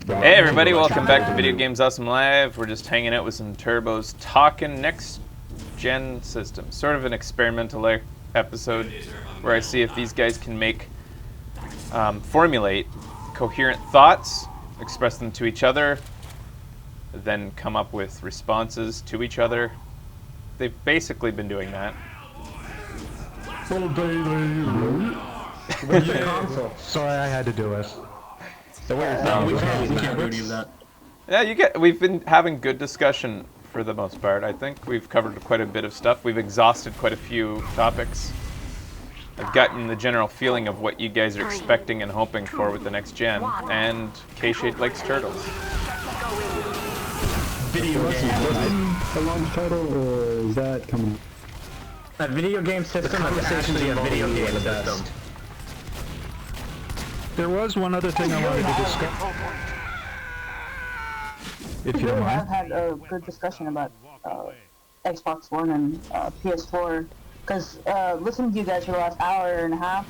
Hey everybody, welcome back to Video Games Awesome Live. We're just hanging out with some Turbo's Talkin next gen system. Sort of an experimental episode where I see if these guys can formulate coherent thoughts, express them to each other, then come up with responses to each other. They've basically been doing that. Sorry, I had to do it. So we can't do that. Yeah, we've been having good discussion for the most part. I think we've covered quite a bit of stuff. We've exhausted quite a few topics. I've gotten the general feeling of what you guys are expecting and hoping for with the next gen, and K-Shade likes turtles. Video game. A launch title, or is that coming? A video game system is actually a video game system. There was one other thing I wanted to discuss. If you don't We mind. have had a good discussion about Xbox One and PS4, because listening to you guys for the last hour and a half,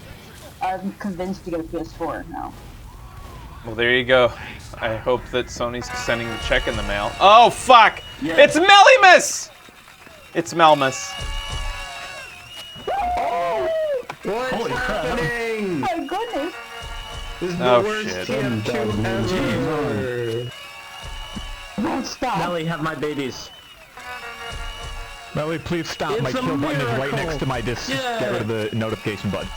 I'm convinced to get a PS4 now. Well, there you go. I hope that Sony's sending the check in the mail. Oh, fuck! Yeah. It's Mellmas! It's Mellmas. What's Holy crap. happening? My goodness! This is the Oh, worst shit. TF2 ever. Don't stop! Nelly, have my babies. Melly, please stop. It's My a kill button is right miracle. next to my disc. Yeah. Get rid of the notification button.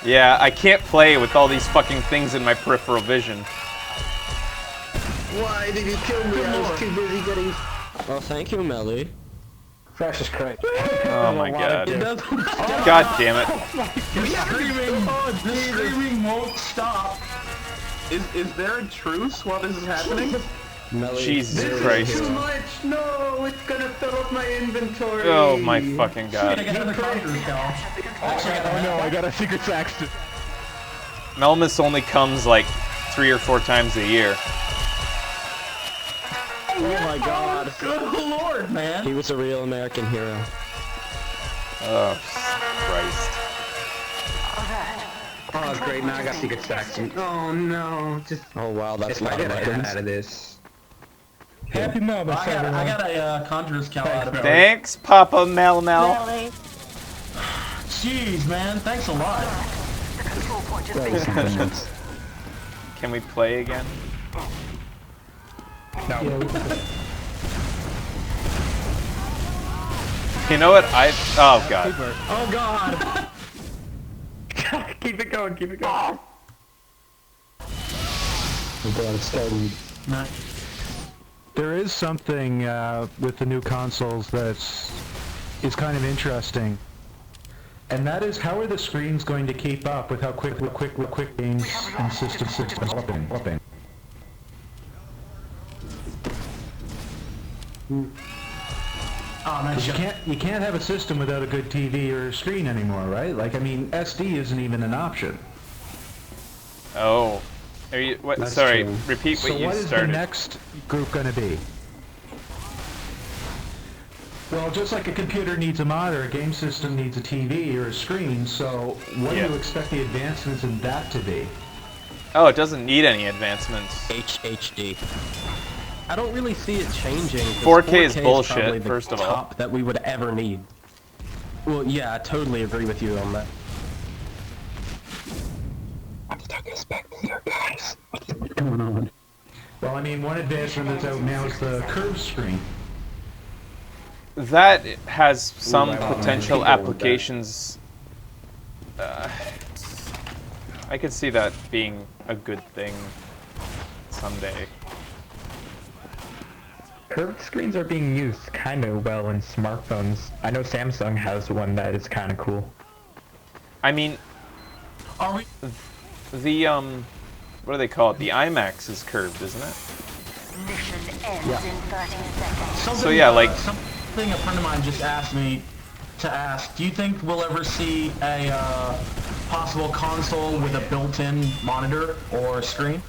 Yeah, I can't play with all these fucking things in my peripheral vision. Why did you kill me? I was too busy getting... Well, thank you, Melly. Precious Christ. Oh my god. It does. God damn it. The screaming won't stop. Is there a truce while this is happening? Melly. Jesus Christ. Too much! No, it's gonna fill up my inventory. Oh my fucking I god. got another conqueror's cow. Actually, Oh no, I got a secret Saxton. Mellmas only comes like 3 or 4 times a year. oh my god. Good lord, man. He was a real American hero. Oh, Christ. Oh, great, now I got secret Saxton. Oh no, just... Oh wow, that's If a I lot of get a hit weapons. out of this... Happy Melmas, I got a conjurer's cow out of it. Thanks, Papa Mel. Really? Jeez, man. Thanks a lot. Can we play again? You know what? Oh god. Oh god. Keep it going, keep it going. I'm glad it's starting. Nah. There is something with the new consoles that's kind of interesting. And that is, how are the screens going to keep up with how quick games and systems developing? Oh, nice. You can't have a system without a good TV or screen anymore, right? Like, I mean, SD isn't even an option. Oh. Are you what That's sorry, true. repeat what So you what is the started. next group going to be? Well, just like a computer needs a monitor, a game system needs a TV or a screen, so what do Yeah. you expect the advancements in that to be? Oh, it doesn't need any advancements. HHD. I don't really see it changing. 'cause 4K is bullshit, probably the first of all. top that we would ever need. Well, yeah, I totally agree with you on that. I'm stuck as spectator, guys. What's going on? Well, I mean, one advancement that's out now is the curved screen. That has some I don't potential know. applications. I could see that being a good thing someday. Curved screens are being used kind of well in smartphones. I know Samsung has one that is kind of cool. I mean, Are we? the what do they call it? The IMAX is curved, isn't it? Mission ends in 30 seconds. So yeah, like Something a friend of mine just asked me to ask. Do you think we'll ever see a possible console with a built-in monitor or screen?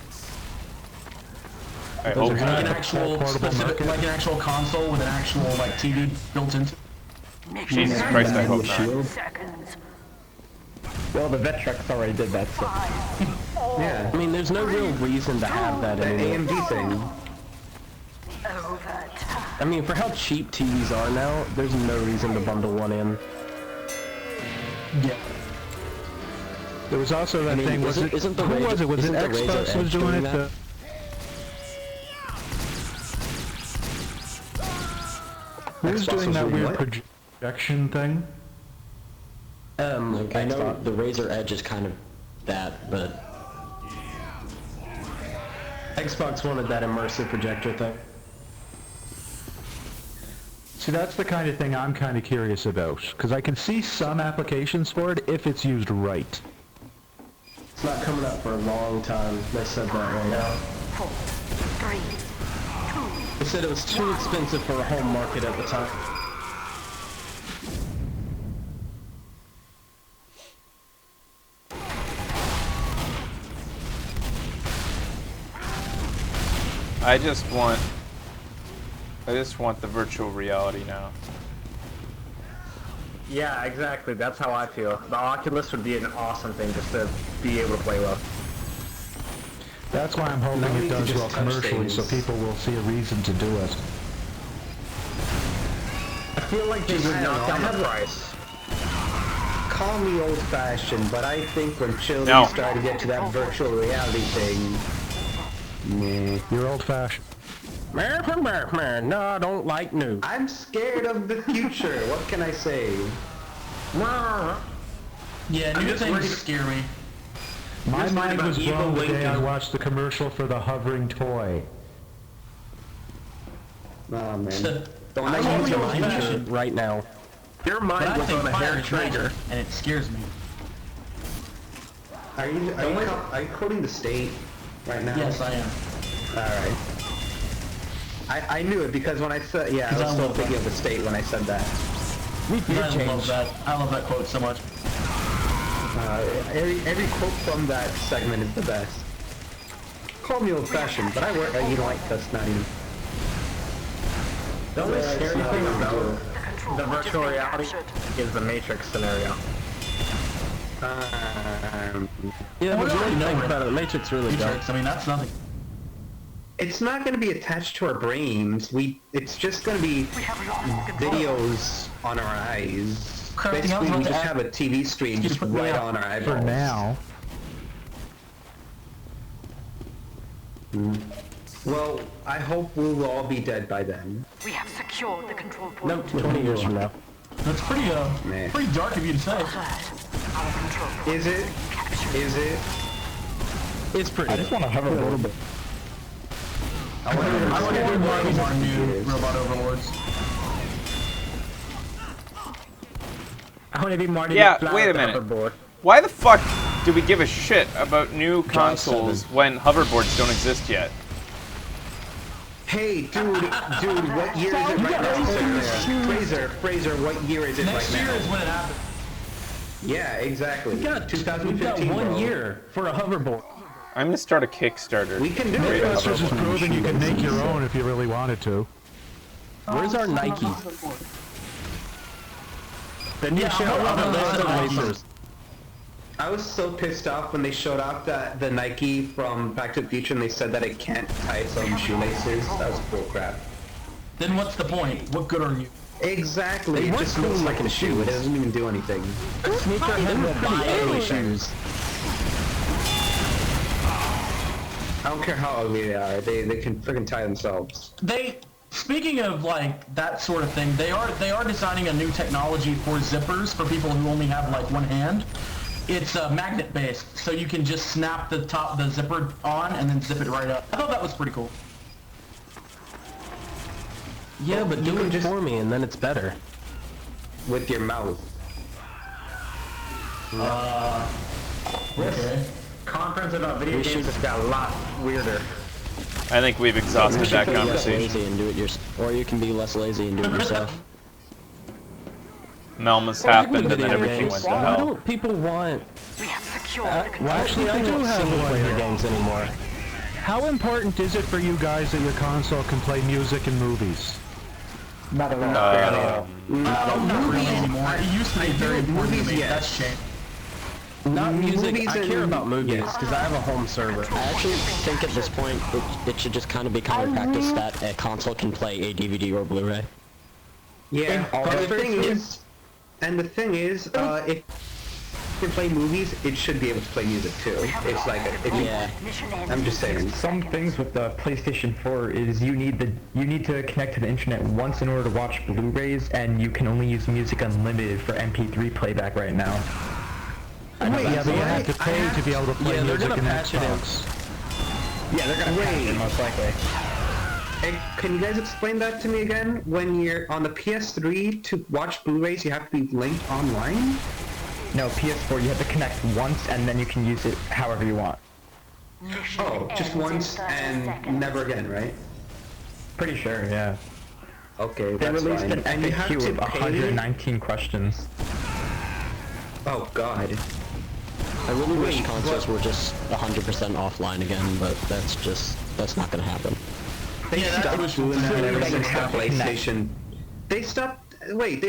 I hope Like not. an actual specific, like an actual console with an actual like TV built into. Jesus Christ, I hope not. Seconds. Well, the Vectrex already did that, so... 5, 4, Yeah. I mean, there's no real reason to have that The anymore. AMD thing. I mean, for how cheap TVs are now, there's no reason to bundle one in. Yeah. There was also that thing. Was it? Isn't the Who Razer, was it? Was it isn't the Razer Xbox was Edge doing it? that? Who was Xbox doing was that doing weird what? projection thing? I know the Razer Edge is kind of that, but Xbox wanted that immersive projector thing. See, that's the kind of thing I'm kind of curious about, because I can see some applications for it if it's used right. It's not coming up for a long time. They said that right now. 4, 3, 2. They said it was too expensive for a home market at the time. I just want the virtual reality now. Yeah, exactly. That's how I feel. The Oculus would be an awesome thing just to be able to play with. That's why I'm hoping No it need to does just well touch commercially, so things. people will see a reason to do it. I feel like they would I don't knock know, down I the have a- price. Call me old-fashioned, but I think when children No. start to get to that virtual reality thing, meh. You're old-fashioned. No, I don't like new. I'm scared of the future. What can I say? Yeah, I'm new just things worried- scare me. My Just worried mind about was evil blown the day I Lincoln. watched the commercial for the hovering toy. Oh man. Don't I let want you to use go your back. mind. Right now. Your But mind I was think on a fire hair is trigger. magic, and it scares me. Are you quoting the state right now? Yes, I am. Alright. I knew it because when I said, yeah, I 'Cause was I still love thinking that. of the state when I said that. I love that. I love that quote so much. Every quote from that segment is the best. Call me old-fashioned, but I work, you know, like that's not even. The only scary thing about the virtual reality is the Matrix scenario. Yeah, but What do I really know think it? about it, Matrix really does. Matrix, I mean, that's nothing. It's not going to be attached to our brains. It's just going to be videos on our eyes. Correct, I was Basically, about we to just add- have a TV screen just put me right out. on our eyeballs. For now. Well, I hope we will all be dead by then. We have secured the control point. No, 20 years from now. That's pretty, Man. pretty dark of you to say. Alert. Our control point. Is it? Is it? It's pretty. I just want to hover a little bit. I want to hear more of our new robot overlords. I want to be Marty Yeah, McFly wait a with the minute. hoverboard. Why the fuck do we give a shit about new consoles when hoverboards don't exist yet? Hey, dude, what year is it right now? Fraser, what year is it Next right year now? is when it happens. Yeah, exactly. We've got 2015, 1 bro. year for a hoverboard. I'm gonna start a Kickstarter. We can do Create it. a Mythbusters has hoverboard. proven you can make your own if you really wanted to. Where's our Nike? The new show on the list of Awesome. I was so pissed off when they showed off that the Nike from Back to the Future and they said that it can't tie its own shoelaces. That was bullcrap. Then what's the point? What good are you? Exactly. They It were just cool looks like a looking shoe. It shoes. doesn't even do anything. Sneakerhead will buy any shoes. I don't care how ugly they are. They can freaking tie themselves. Speaking of like that sort of thing, they are designing a new technology for zippers for people who only have like one hand. It's magnet based, so you can just snap the zipper on and then zip it right up. I thought that was pretty cool. Yeah, but do it for me and then it's better. With your mouth. Okay. conference about video games just got a lot weirder. I think we've exhausted that Less conversation. lazy and do it or you can be less lazy and do it yourself. Mellmas happened and then Video everything games. went to Why hell. don't people want... We have secured the control Well, actually, I do have single-player games anymore. How important is it for you guys that your console can play music and movies? Not really anymore. It used to be very important to me. That's changed. Not music. Movies I care and- about movies because I have a home server. I actually think at this point it should just kind of be common practice that a console can play a DVD or Blu-ray. Yeah, but the thing is, if you play movies, it should be able to play music too. It's like, Yeah. I'm just saying. Some things with the PlayStation 4 is you need to connect to the internet once in order to watch Blu-rays, and you can only use Music Unlimited for MP3 playback right now. Yeah, but you have to pay to be able to play Yeah, they're music gonna in patch it in. Xbox. Yeah, they're gonna patch it most likely. Hey, can you guys explain that to me again? When you're on the PS3 to watch Blu-rays, you have to be linked online? No, PS4 you have to connect once and then you can use it however you want. Oh, just once and never again, right? Pretty sure, yeah. Okay, They that's released fine. an And you have FAQ to of pay? 119 questions. Oh god. I really wish Wait, consoles what? were just 100% offline again, but that's not gonna happen. They Yeah, that stopped was doing that ever doesn't since the have to connect. PlayStation. They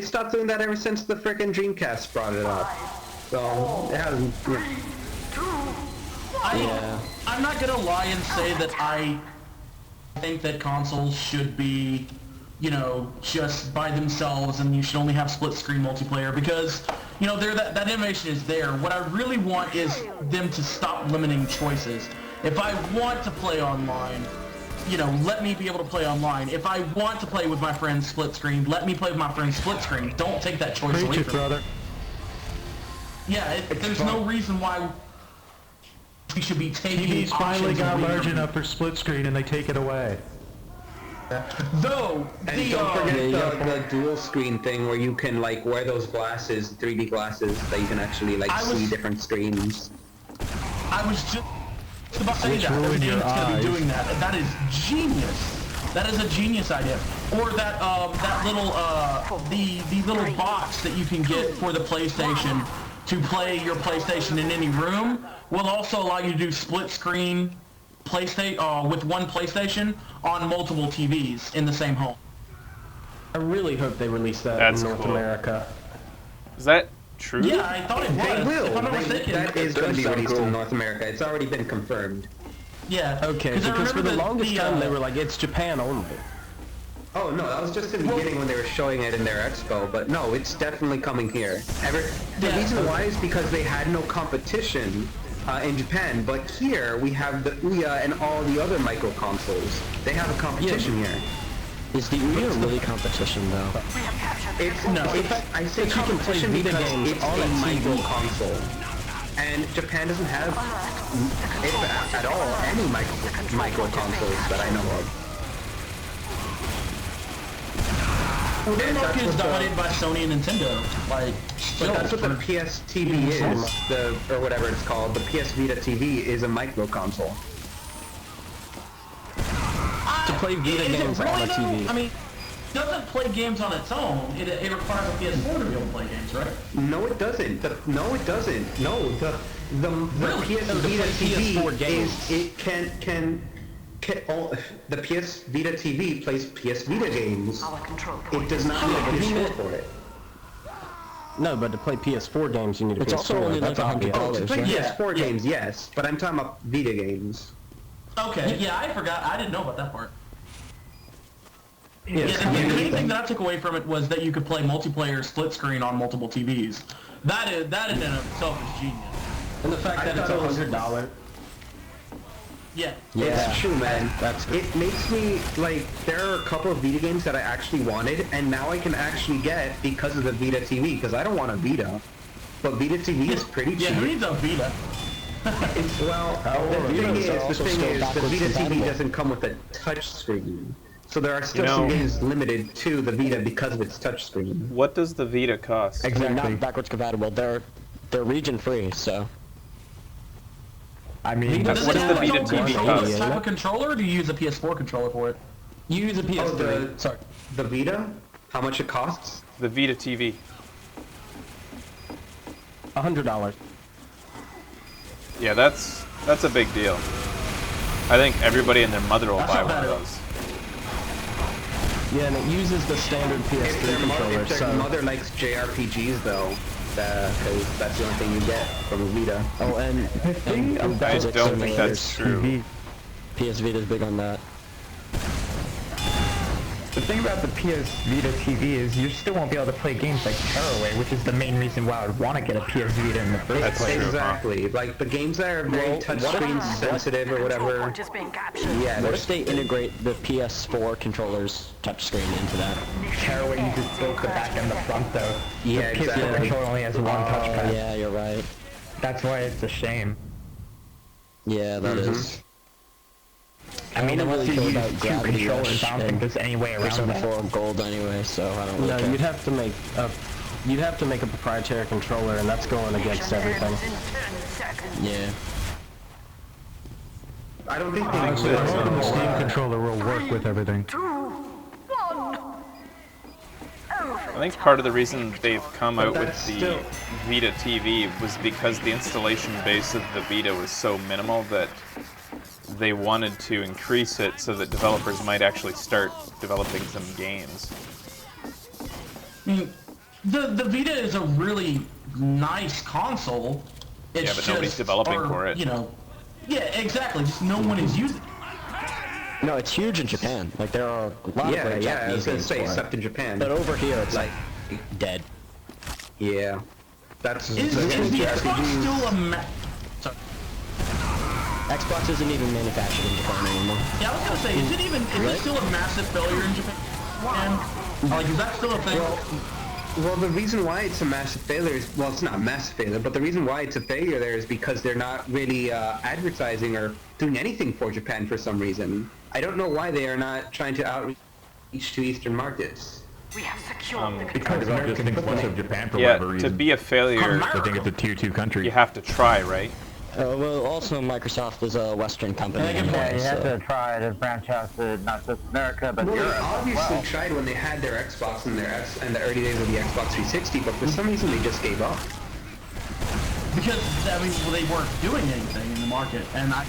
stopped doing that ever since the frickin' Dreamcast brought it up. So, it hasn't... I'm not gonna lie and say that I think that consoles should be, you know, just by themselves and you should only have split screen multiplayer because, you know, that innovation is there. What I really want is them to stop limiting choices. If I want to play online, you know, let me be able to play online. If I want to play with my friends split screen, let me play with my friends split screen. Don't take that choice away Preach it, from me. brother. Yeah, there's no reason why we should be taking TVs finally options got away large from enough for split screen and they take it away. Though, And don't forget the dual screen thing where you can like wear those glasses, 3D glasses, that you can actually like see different screens. I was just about to say Which that. Every ruin your game's gonna eyes. be doing that. That is genius. That is a genius idea. Or that that little the little box that you can get for the PlayStation to play your PlayStation in any room will also allow you to do split screen PlayStation with one PlayStation on multiple TVs in the same home. I really hope they release that That's in North cool. America. Is that true? Yeah, I thought it was. They will. If I'm not mistaken. That is going to be so released cool. in North America. It's already been confirmed. Yeah. Okay, I because for remember the longest the, time they were like, it's Japan only. Oh no, that was just in the beginning when they were showing it in their expo, but no, it's definitely coming here. The reason why is because they had no competition in Japan, but here we have the Ouya and all the other micro consoles. They have a competition here. Is the Ouya really competition though? I say you can play competition Vita because games it's on a a micro TV. console. And Japan doesn't have, if at all, any micro consoles that I know of. Well, their market is dominated by Sony and Nintendo. Like, But that's what the PS TV is, or whatever it's called. The PS Vita TV is a micro console. To play Vita Is it games on really a though? TV. I mean, it doesn't play games on its own. It requires a PS4 to be able to play games, right? No, it doesn't. No, it doesn't. No, the PS Vita PS4 TV games. the PS Vita TV plays PS Vita games. It does not have a PS4 for it. No, but to play PS4 games, you need a It's PS4. also only like That's obvious. $100. To play right? PS4 games, yes, but I'm talking about Vita games. Okay, yeah, I forgot. I didn't know about that part. Yeah, Yeah, the main thing that I took away from it was that you could play multiplayer split screen on multiple TVs. That in and of itself is genius. And the fact that it's $100. Yeah. It's true, man. That's good. It makes me, like, there are a couple of Vita games that I actually wanted, and now I can actually get because of the Vita TV, because I don't want a Vita. But Vita TV is pretty cheap. Yeah, who needs a Vita? The thing is, the backwards Vita TV compatible. doesn't come with a touch screen. So there are still You know- some games limited to the Vita because of its touch screen. What does the Vita cost? I mean, Exactly. not backwards compatible. They're region free, so I mean, What does the Vita its TV own cost? type of controller, or do you use a PS4 controller for it? You use a PS3. Sorry. The Vita? How much it costs? The Vita TV. $100. Yeah, that's a big deal. I think everybody and their mother will That's buy not one of bad at all. those. Yeah, and it uses the standard If PS3 their, controller, if their so... mother likes JRPGs, though. because that's the only thing you get from a Vita. Oh, and The thing about I don't think that's true. TV, PS Vita's big on that. the thing about the PS Vita TV is you still won't be able to play games like Tearaway, which is the main reason why I would want to get a PS Vita in the first That's place. true, huh? Exactly. Like the games that are very touchscreen sensitive or whatever. Yeah, What if they integrate the PS4 controller's touchscreen into that? Tearaway uses both the back and the front though. Yeah, the PS4 exactly. controller only has one touchpad. Yeah, you're right. That's why it's a shame. Yeah, that is. I mean, don't unless really you care use about two Gravity controllers, Rush I don't think and there's any way around Persona that. 4 Gold anyway, so I don't really No, care. you'd have to make a proprietary controller, and that's going against everything. Yeah. I don't think they Honestly, I'm hoping the Steam controller will work with everything. I think part of the reason they've come out with that's the still- Vita TV was because the installation base of the Vita was so minimal that they wanted to increase it so that developers might actually start developing some games. I mean, the Vita is a really nice console. It's Yeah, but nobody's developing for it. You know, yeah, exactly. Just no one is using it. No, it's huge in Japan. Like, there are a lot of Yeah, great yeah, I Japanese was gonna games say, for except it. in Japan. But over here, it's like dead. Yeah. That's Is the Xbox still a Xbox isn't even manufactured in Japan anymore. Yeah, I was gonna say, is it still a massive failure in Japan? And, like, is that still a thing? Well, the reason why it's a massive failure is, well, it's not a massive failure, but the reason why it's a failure there is because they're not really advertising or doing anything for Japan for some reason. I don't know why they are not trying to outreach to Eastern markets. We have secured the Because control. Americans think less of Japan for Yeah, whatever to reason. be a failure, They think it's a tier 2 country. you have to try, right? Well, also Microsoft is a Western company. Yeah, good anyway, point. You have so- to try to branch out to not just America, but Well, they Europe as obviously well. tried when they had their Xbox and in the early days of the Xbox 360, but for some reason they just gave up. Because, I mean, well, they weren't doing anything in the market. And I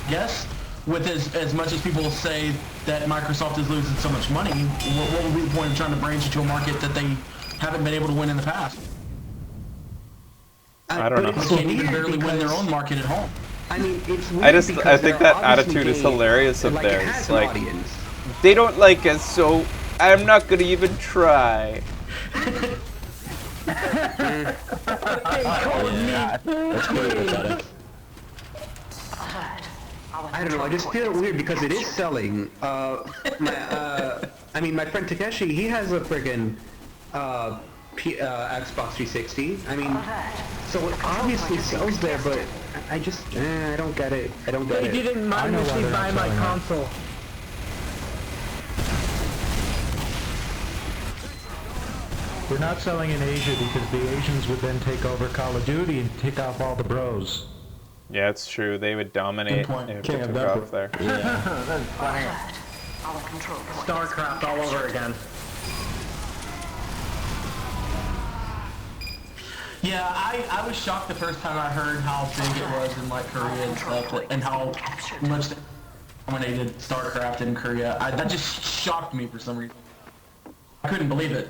guess, with as much as people say that Microsoft is losing so much money, what would be the point of trying to branch into a market that they haven't been able to win in the past? I don't know. They can't even barely win their own market at home. I mean, it's weird I because think they're that obviously attitude is gay, hilarious of and, like, it theirs. has an Like, audience. they don't like us, so I'm not gonna even try. That's pretty pathetic. I don't know, I just feel it weird because it is selling. I mean, my friend Takeshi, he has a friggin' Xbox 360. I mean, so it obviously sells there, but I just, I don't get it. I don't get They it. didn't I know why mindlessly they're not buy my selling that. console. We're not selling in Asia because the Asians would then take over Call of Duty and take off all the bros. Yeah, it's true. They would dominate point. if King it of took Denver. off there. That's funny. Our control point. StarCraft all over again. Yeah, I was shocked the first time I heard how big it was in, like, Korea and stuff, and how much they dominated StarCraft in Korea. That just shocked me for some reason. I couldn't believe it.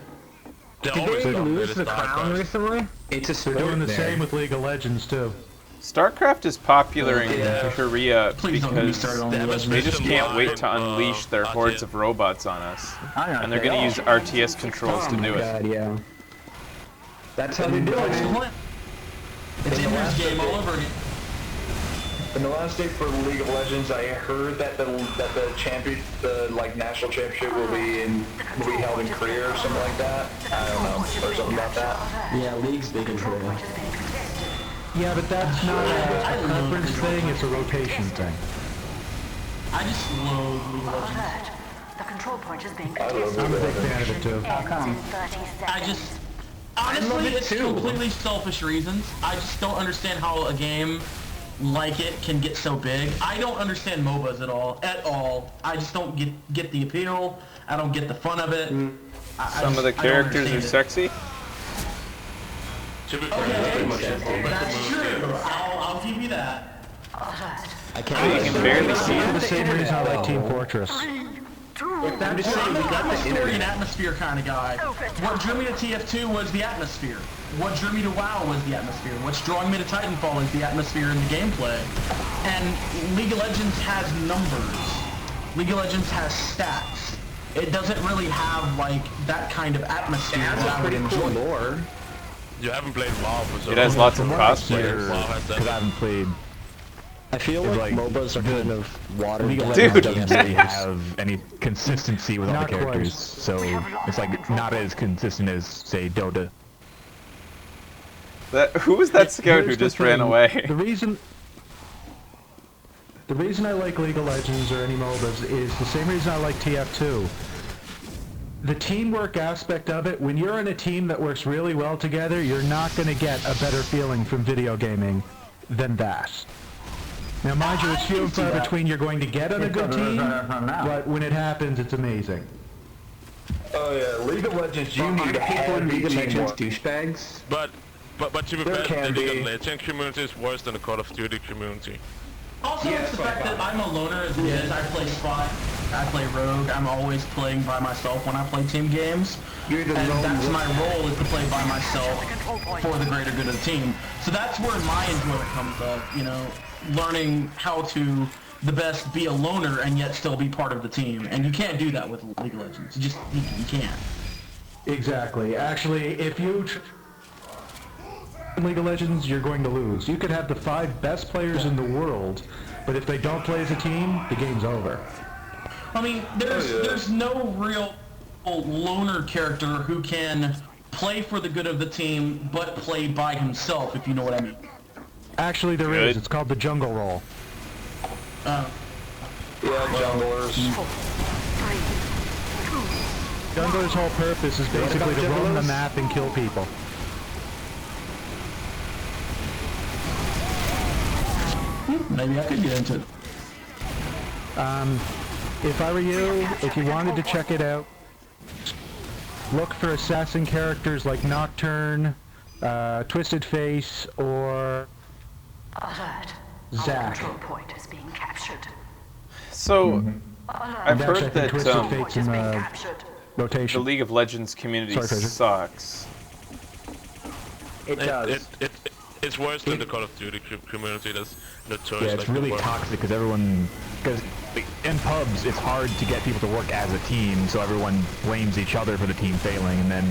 Did they lose the crown recently? It's a They're sport doing the there. same with League of Legends too. StarCraft is popular in Korea Please don't get me because started on the they just can't wait to unleash their hordes of robots on us. And they're going to use RTS controls to Oh my do it. god, yeah. That's how they do it. It's Inver's game all over again. In the last day for League of Legends, I heard that the national championship will be held in Korea or something like that. I don't know, or something about that. Yeah, League's big in Korea. Yeah, but that's not a preference thing, it's a rotation thing. I just loathe League of Legends. Alert. The control point is being I love I'm a League big of fan of it too. ends in 30 seconds. I just... Honestly, it's completely selfish reasons. I just don't understand how a game like it can get so big. I don't understand MOBAs at all. I just don't get the appeal. I don't get the fun of it. Some of the characters are sexy. Okay, that's true. I'll give you that. You can barely see For the it. same reason I like Team Fortress. I'm just saying, I'm a story and atmosphere kind of guy. What drew me to TF2 was the atmosphere. What drew me to WoW was the atmosphere. What's drawing me to Titanfall is the atmosphere and the gameplay. And League of Legends has numbers. League of Legends has stats. It doesn't really have, like, that kind of atmosphere that I would enjoy. Lore. You haven't played WoW for so It has lots of cosplay. WoW has that. Because I haven't played. I feel like MOBAs are kind of watered League of down. Legends doesn't really have any consistency with all the characters, so it's like not as consistent as, say, Dota. Who was that scout who Here's the just ran thing. away? The reason I like League of Legends or any MOBAs is the same reason I like TF2. The teamwork aspect of it, when you're in a team that works really well together, you're not going to get a better feeling from video gaming than that. Now mind you, it's few and far between you're going to get on a good team, but when it happens, it's amazing. Oh yeah, League of Legends, you need people in League of Legends teamwork. douchebags. But to be There fair, can the League be. of Legends community is worse than the Call of Duty community. Also, it's the fact that I'm a loner as it is. I play Spot, I play Rogue. I'm always playing by myself when I play team games. You're the And lone that's wolf. my role, is to play by myself for the greater good of the team. So that's where my enjoyment comes up, you know, learning how to the best be a loner and yet still be part of the team. And you can't do that with League of Legends. You can't. Exactly. Actually, if you in League of Legends, you're going to lose. You could have the 5 best players in the world, but if they don't play as a team, the game's over. I mean, there's no real loner character who can play for the good of the team, but play by himself, if you know what I mean. Actually, there is. It's called the jungle role. Yeah, junglers. Jungler's whole purpose is basically to roam the map and kill people. Maybe I could get into it. If I were you, if you wanted to check it out, look for assassin characters like Nocturne, Twisted Face, or Alert. Zack. Control point is being captured. So, I've And heard actually, I think that Twisted Fate's in the the rotation. League of Legends community Sorry, Fraser. sucks. It does. It's worse than the Call of Duty community. That's notorious. Yeah, it's really toxic because in pubs it's hard to get people to work as a team, so everyone blames each other for the team failing, and then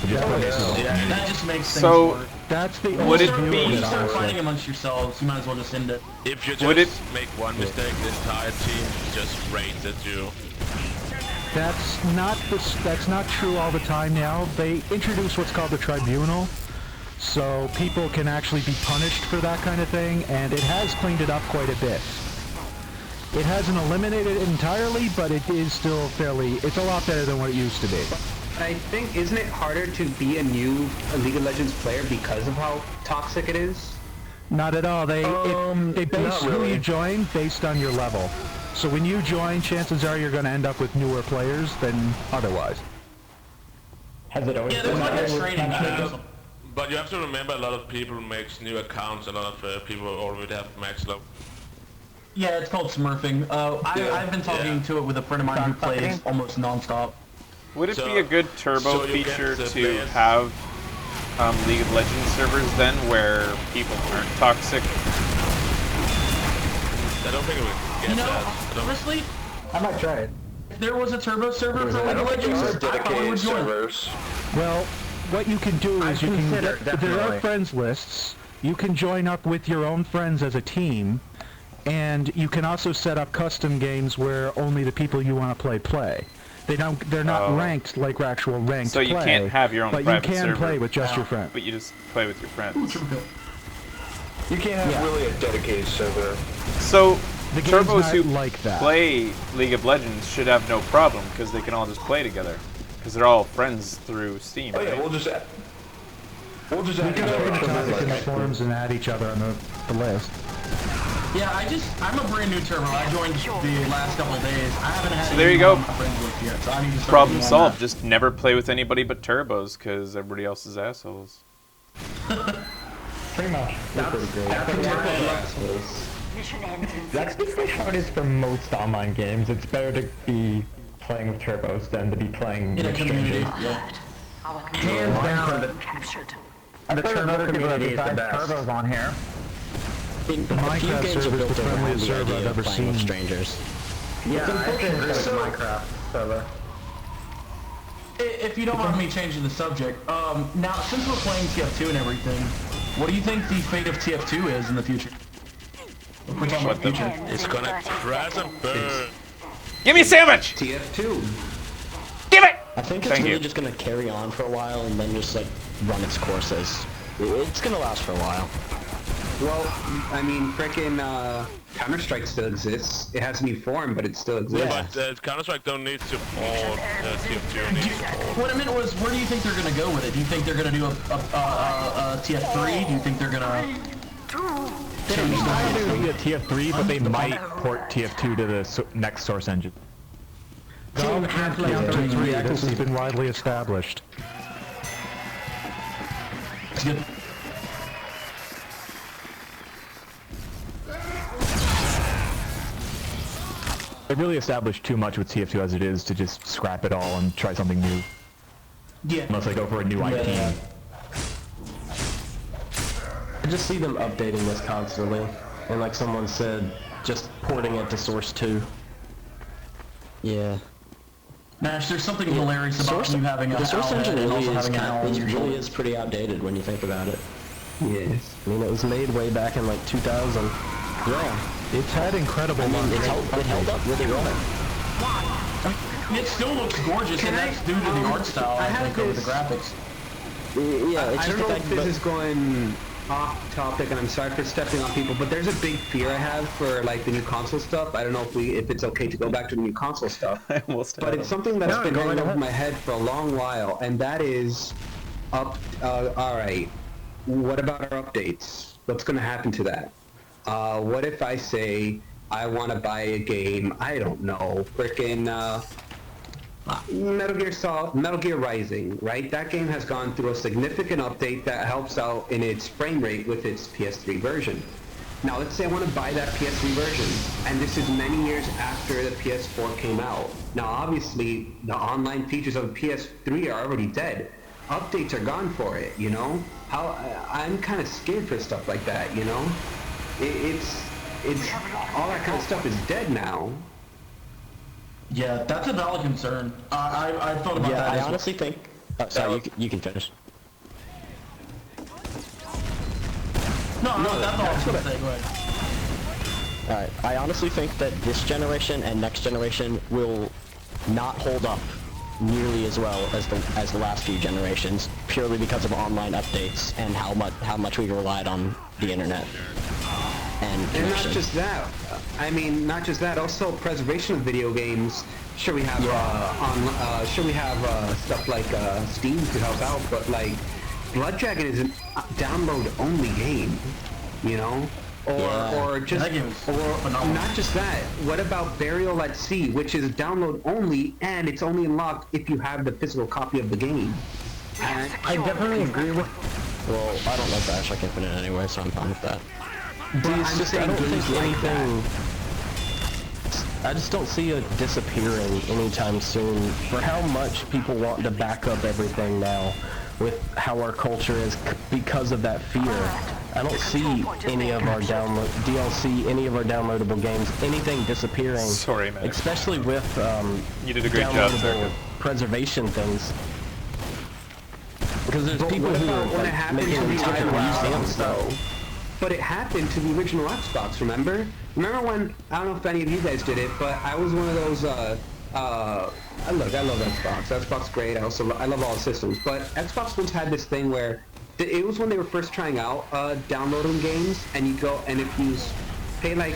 it just That just makes things So, worse. that's the would it When be? you start fighting amongst yourselves, you might as well just end it. If you Would just make one mistake, the entire team just rains at you. That's not true all the time now. They introduced what's called the tribunal, so people can actually be punished for that kind of thing, and it has cleaned it up quite a bit. It hasn't eliminated it entirely, but it is still it's a lot better than what it used to be. I think, isn't it harder to be a new League of Legends player because of how toxic it is? Not at all. They base who you join based on your level. So when you join, chances are you're going to end up with newer players than otherwise. Has it always Yeah, there's like a training mechanism. But you have to remember, a lot of people makes new accounts. A lot of people already have max level. Yeah, it's called smurfing. I've been talking to it with a friend of mine who plays almost non-stop. Would it be a good turbo feature to have League of Legends servers then, where people aren't toxic? I don't think it would get that. Honestly, I might try it. if there was a turbo server for League of Legends, I probably Dedicated would join. servers. Well, what you can do is you can consider, if there are definitely. friends lists, you can join up with your own friends as a team, and you can also set up custom games where only the people you want to play. They're not ranked like actual ranked So you play, can't have your own but private you can server. play with just your friends. But you just play with your friends. You can't have really a dedicated server. So, The game's turbos not who like that. play League of Legends should have no problem, because they can all just play together. Because they're all friends through Steam, Oh yeah, right? we'll just add We each can other open on a topic in the the forums and add each other on the list. Yeah, I'm a brand new turbo. I joined the last couple of days. I haven't had So there you go. anyone on my friends list yet, so I need to start Problem getting on solved. that. Just never play with anybody but turbos, because everybody else is assholes. Pretty much. That's pretty great. Mission ends in That's basically how it is for most online games. It's better to be playing with turbos than to be playing in a with community. strangers. Yeah. Hands down, the turbo community is the best. Turbos on here. A few Minecraft games are server is built the around friendliest the server idea I've of ever playing with seen. strangers. Yeah, I agree with Minecraft server. If you don't mind me changing the subject, now since we're playing TF2 and everything, what do you think the fate of TF2 is in the future? We're talking about the future. It's gonna crash and burn. Give me a sandwich! TF2. Give it! I think it's Thank really you. just gonna carry on for a while and then just like run its courses. It's gonna last for a while. Well, I mean, frickin' Counter-Strike still exists. It hasn't been formed, but it still exists. Yeah, but Counter-Strike don't need support. TF2 needs support. What I meant was, where do you think they're gonna go with it? Do you think they're gonna do a TF3? Do you think they're gonna? They're not going to be a TF3, but they might port TF2 to the next source engine. This has been widely established. They really established too much with TF2 as it is to just scrap it all and try something new. Yeah. Unless they go for a new IP. I just see them updating this constantly, and like someone said, just porting it to Source 2. Yeah. Nash, there's something hilarious about you having a the source OWL engine and really also is, having an OWL. really is pretty outdated when you think about it. Yes. I mean, it was made way back in like 2000. Yeah. It's had incredible it held up really well. It still looks gorgeous, and that's due to the art style, I think, over the graphics. Yeah, it's I don't know if this is going off topic, and I'm sorry for stepping on people, but there's a big fear I have for like the new console stuff. I don't know if it's okay to go back to the new console stuff, but it's something that's been hanging over my head for a long while, and that is all right. What about our updates? What's going to happen to that? What if I say I want to buy a game? I don't know, frickin' Metal Gear Rising, right? That game has gone through a significant update that helps out in its frame rate with its PS3 version. Now let's say I want to buy that PS3 version, and this is many years after the PS4 came out. Now obviously, the online features of PS3 are already dead. Updates are gone for it, you know? I'm kind of scared for stuff like that, you know? It's all that kind of stuff is dead now. Yeah, that's a valid concern. I've thought about that. I honestly think... sorry, you can finish. No, that's all I was going to say. Go ahead. Alright, I honestly think that this generation and next generation will not hold up nearly as well as the last few generations, purely because of online updates and how much we relied on the internet. And not just that. I mean, not just that. Also, preservation of video games. Sure, we have stuff like Steam to help out, but like Blood Dragon is a download-only game, you know. Or not just that. What about Burial at Sea, which is download only, and it's only unlocked if you have the physical copy of the game. And I definitely agree with. Well, I don't like Bioshock Infinite anyway, so I'm fine with that. But it's just, I don't think anything... I just don't see it disappearing anytime soon. For how much people want to back up everything now, with how our culture is because of that fear, I don't see any of our DLC, any of our downloadable games, anything disappearing. Sorry, man. Especially with you did a great job, sir. Preservation things. Because there's people who are like, making museums though. But it happened to the original Xbox, remember? Remember when, I don't know if any of you guys did it, but I was one of those, look, I love Xbox. Xbox great, I love all the systems, but Xbox once had this thing where, it was when they were first trying out downloading games, and you go, and if you pay like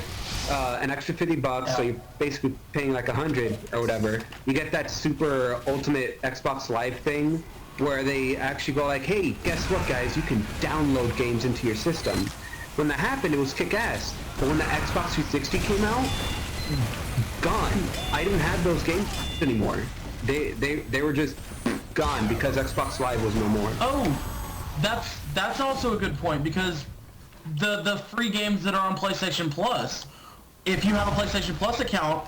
an extra $50, so you're basically paying like 100 or whatever, you get that super ultimate Xbox Live thing, where they actually go like, hey, guess what guys, you can download games into your system. When that happened, it was kick-ass. But when the Xbox 360 came out, gone. I didn't have those games anymore. They were just gone because Xbox Live was no more. Oh, that's also a good point, because the free games that are on PlayStation Plus, if you have a PlayStation Plus account,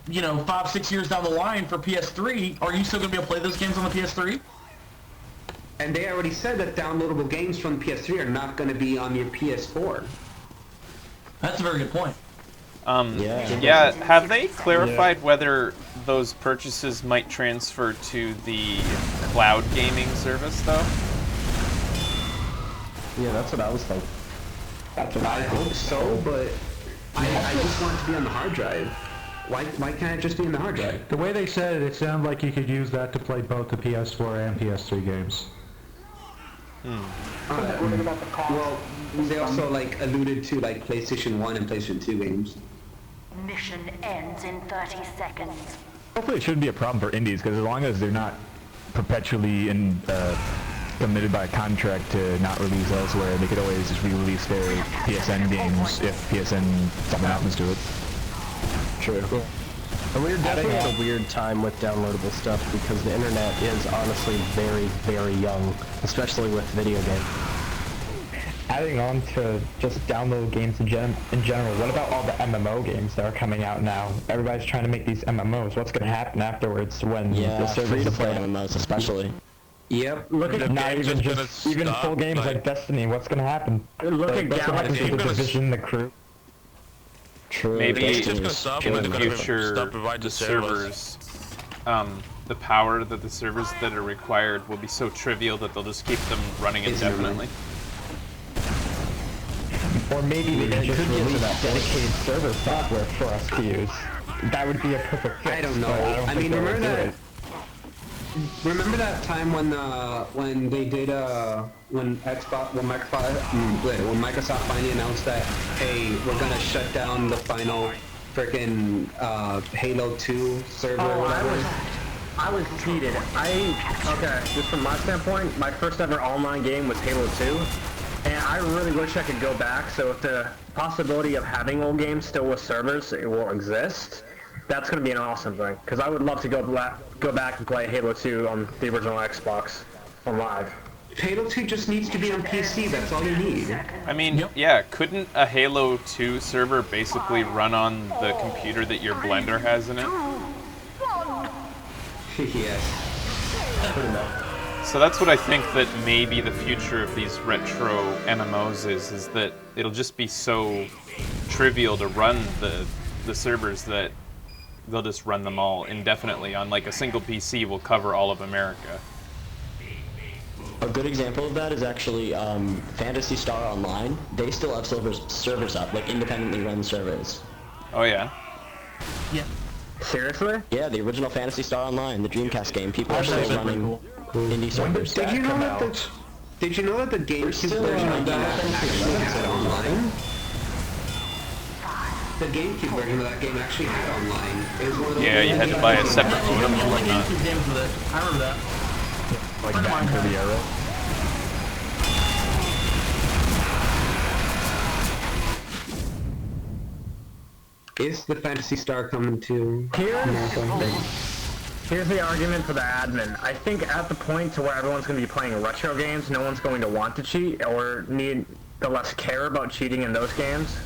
you know, 5-6 years down the line for PS3, are you still gonna be able to play those games on the PS3? And they already said that downloadable games from the PS3 are not going to be on your PS4. That's a very good point. Yeah, have they clarified whether those purchases might transfer to the cloud gaming service, though? Yeah, that's what I was thinking. That's what I hope so, but I just want it to be on the hard drive. Why can't it just be in the hard drive? The way they said it, it sounded like you could use that to play both the PS4 and PS3 games. Well, they also like alluded to like PlayStation 1 and PlayStation 2 games. Mission ends in 30 seconds. Hopefully it shouldn't be a problem for indies, because as long as they're not perpetually committed by a contract to not release elsewhere, they could always just re-release their PSN games if PSN something happens to it. True. And we're definitely at a weird time with downloadable stuff because the internet is honestly very, very young, especially with video games. Adding on to just download games in general, what about all the MMO games that are coming out now? Everybody's trying to make these MMOs. What's going to happen afterwards when the servers free-to-play MMOs especially. Yep. Look at not even just even full games like Destiny. What's going to happen? Look at Galaxy. The Division, the Crew. True. Maybe It's just gonna stop in when the they're gonna future, stop providing the servers. the power that the servers that are required will be so trivial that they'll just keep them running indefinitely. Or maybe they just release dedicated server software for us to use. That would be a perfect fix. I don't know. I mean, remember that? Remember that time when they did when Microsoft finally announced that, hey, we're gonna shut down the final frickin' Halo 2 server or whatever. I was heated. Okay, just from my standpoint, my first ever online game was Halo 2, and I really wish I could go back. So if the possibility of having old games still with servers it will exist, that's going to be an awesome thing. Because I would love to go back and play Halo 2 on the original Xbox on live. Halo 2 just needs to be on PC, that's all you need. I mean, yeah, couldn't a Halo 2 server basically run on the computer that your Blender has in it? Yes. So that's what I think that maybe the future of these retro MMOs is that it'll just be so trivial to run the servers that they'll just run them all indefinitely on like a single PC will cover all of America. A good example of that is actually Phantasy Star Online. They still have servers up, like independently run servers. Oh yeah? Yeah. Seriously? Yeah, the original Phantasy Star Online, the Dreamcast game. People are still running indie servers. Did you know that the GameCube version of that actually had online? The GameCube version of that game actually had online. It was one of those Yeah, you had to buy a separate modem and whatnot. GameCube games with it. I remember that. Like back to the era. Is the Phantasy Star coming to Here's the argument for the admin. I think at the point to where everyone's going to be playing retro games, no one's going to want to cheat or need the less care about cheating in those games.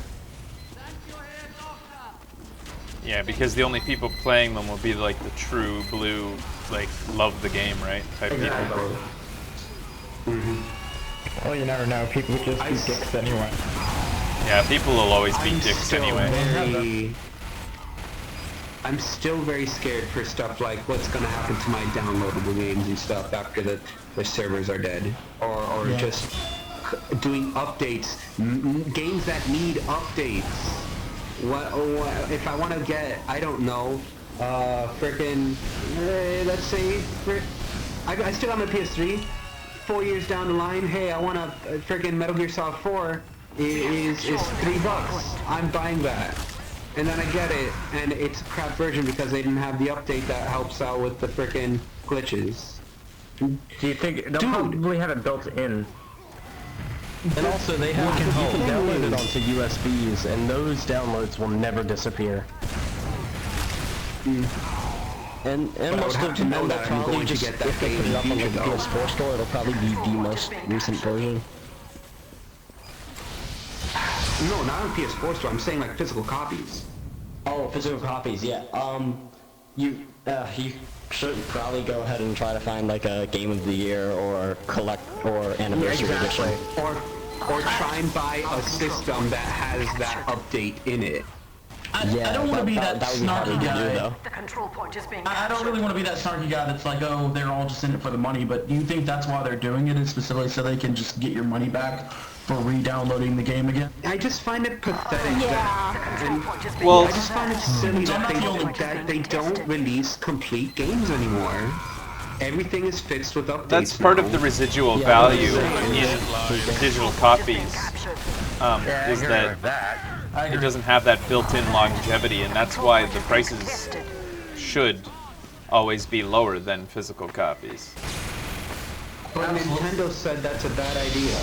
Yeah, because the only people playing them will be like the true blue, like love the game, right? Type people. Well, you never know. People would just be dicks anyway. Yeah, people will always be dicks anyway. I'm still very scared for stuff like what's going to happen to my downloadable games and stuff after the servers are dead. Or just doing updates. Games that need updates. What if I want to get, I don't know, frickin', let's say, I still have my PS3, 4 years down the line, hey, I want a frickin' Metal Gear Solid 4 is $3. I'm buying that. And then I get it, and it's a crap version because they didn't have the update that helps out with the frickin' glitches. Do you think they'll probably have it built in? And also they have you can download it onto USBs, and those downloads will never disappear. And most of them will probably just, if they put it up on like the PS4 store, it'll probably be the most recent version. No, not on PS4 store, I'm saying like physical copies. Oh, physical copies, yeah. You should probably go ahead and try to find like a Game of the Year or collect or anniversary edition. Or try and buy a system that has that update in it. I don't want to be that snarky guy. The control point is being I don't really want to be that snarky guy that's like, oh, they're all just in it for the money, but do you think that's why they're doing it, is specifically so they can just get your money back for re-downloading the game again? I just find it pathetic that, Well, I just find it silly that they don't release complete games anymore. Everything is fixed with updates. That's part of the residual value in digital copies, is that it doesn't have that built-in longevity, and that's why the prices should always be lower than physical copies. But Nintendo said that's a bad idea.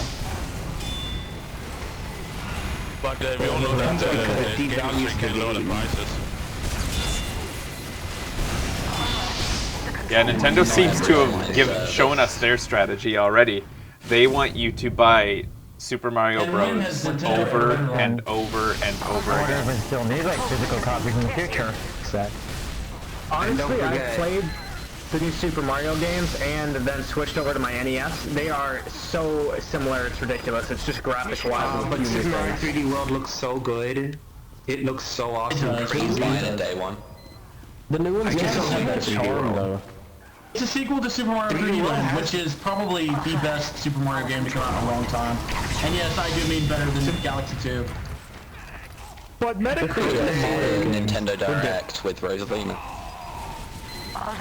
But we all know that the industry can lower the prices. Yeah, Nintendo seems to have shown us their strategy already. They want you to buy Super Mario Bros. Over and over and over again. Or even still need like physical copies in the future. Honestly, I've played the new Super Mario games and then switched over to my NES. They are so similar, it's ridiculous. It's just graphics-wise. But Super Mario 3D World looks so good. It looks so awesome. Crazy. Day one. The new ones just don't have that charm though. It's a sequel to Super Mario 3D World, which is probably the best Super Mario game to come out in a long time. And yes, I do mean better than Galaxy 2. But Nintendo Direct with Rosalina.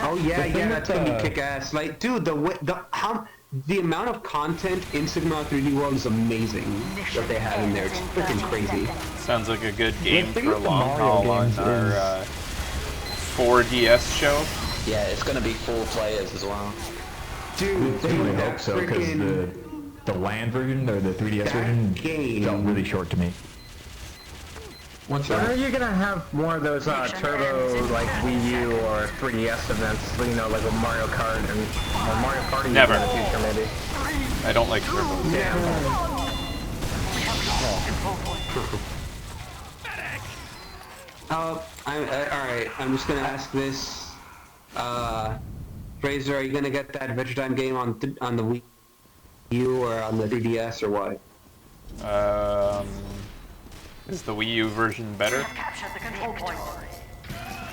Oh yeah, that's gonna be kick-ass. Like, dude, the amount of content in Super Mario 3D World is amazing that they have in there. It's freaking crazy. Sounds like a good game for a long haul on our 4DS show. Yeah, it's gonna be 4 players as well. Dude, I hope so, because the land version or the 3DS version felt really short to me. What's When that? are you gonna have more of those turbo like Wii U or 3DS events? You know, like with Mario Kart or Mario Party Never. in the future, maybe. I don't like turbo. Alright, I'm just gonna ask this. Fraser, are you gonna get that Adventure Time game on the Wii U or on the 3DS or what? Is the Wii U version better?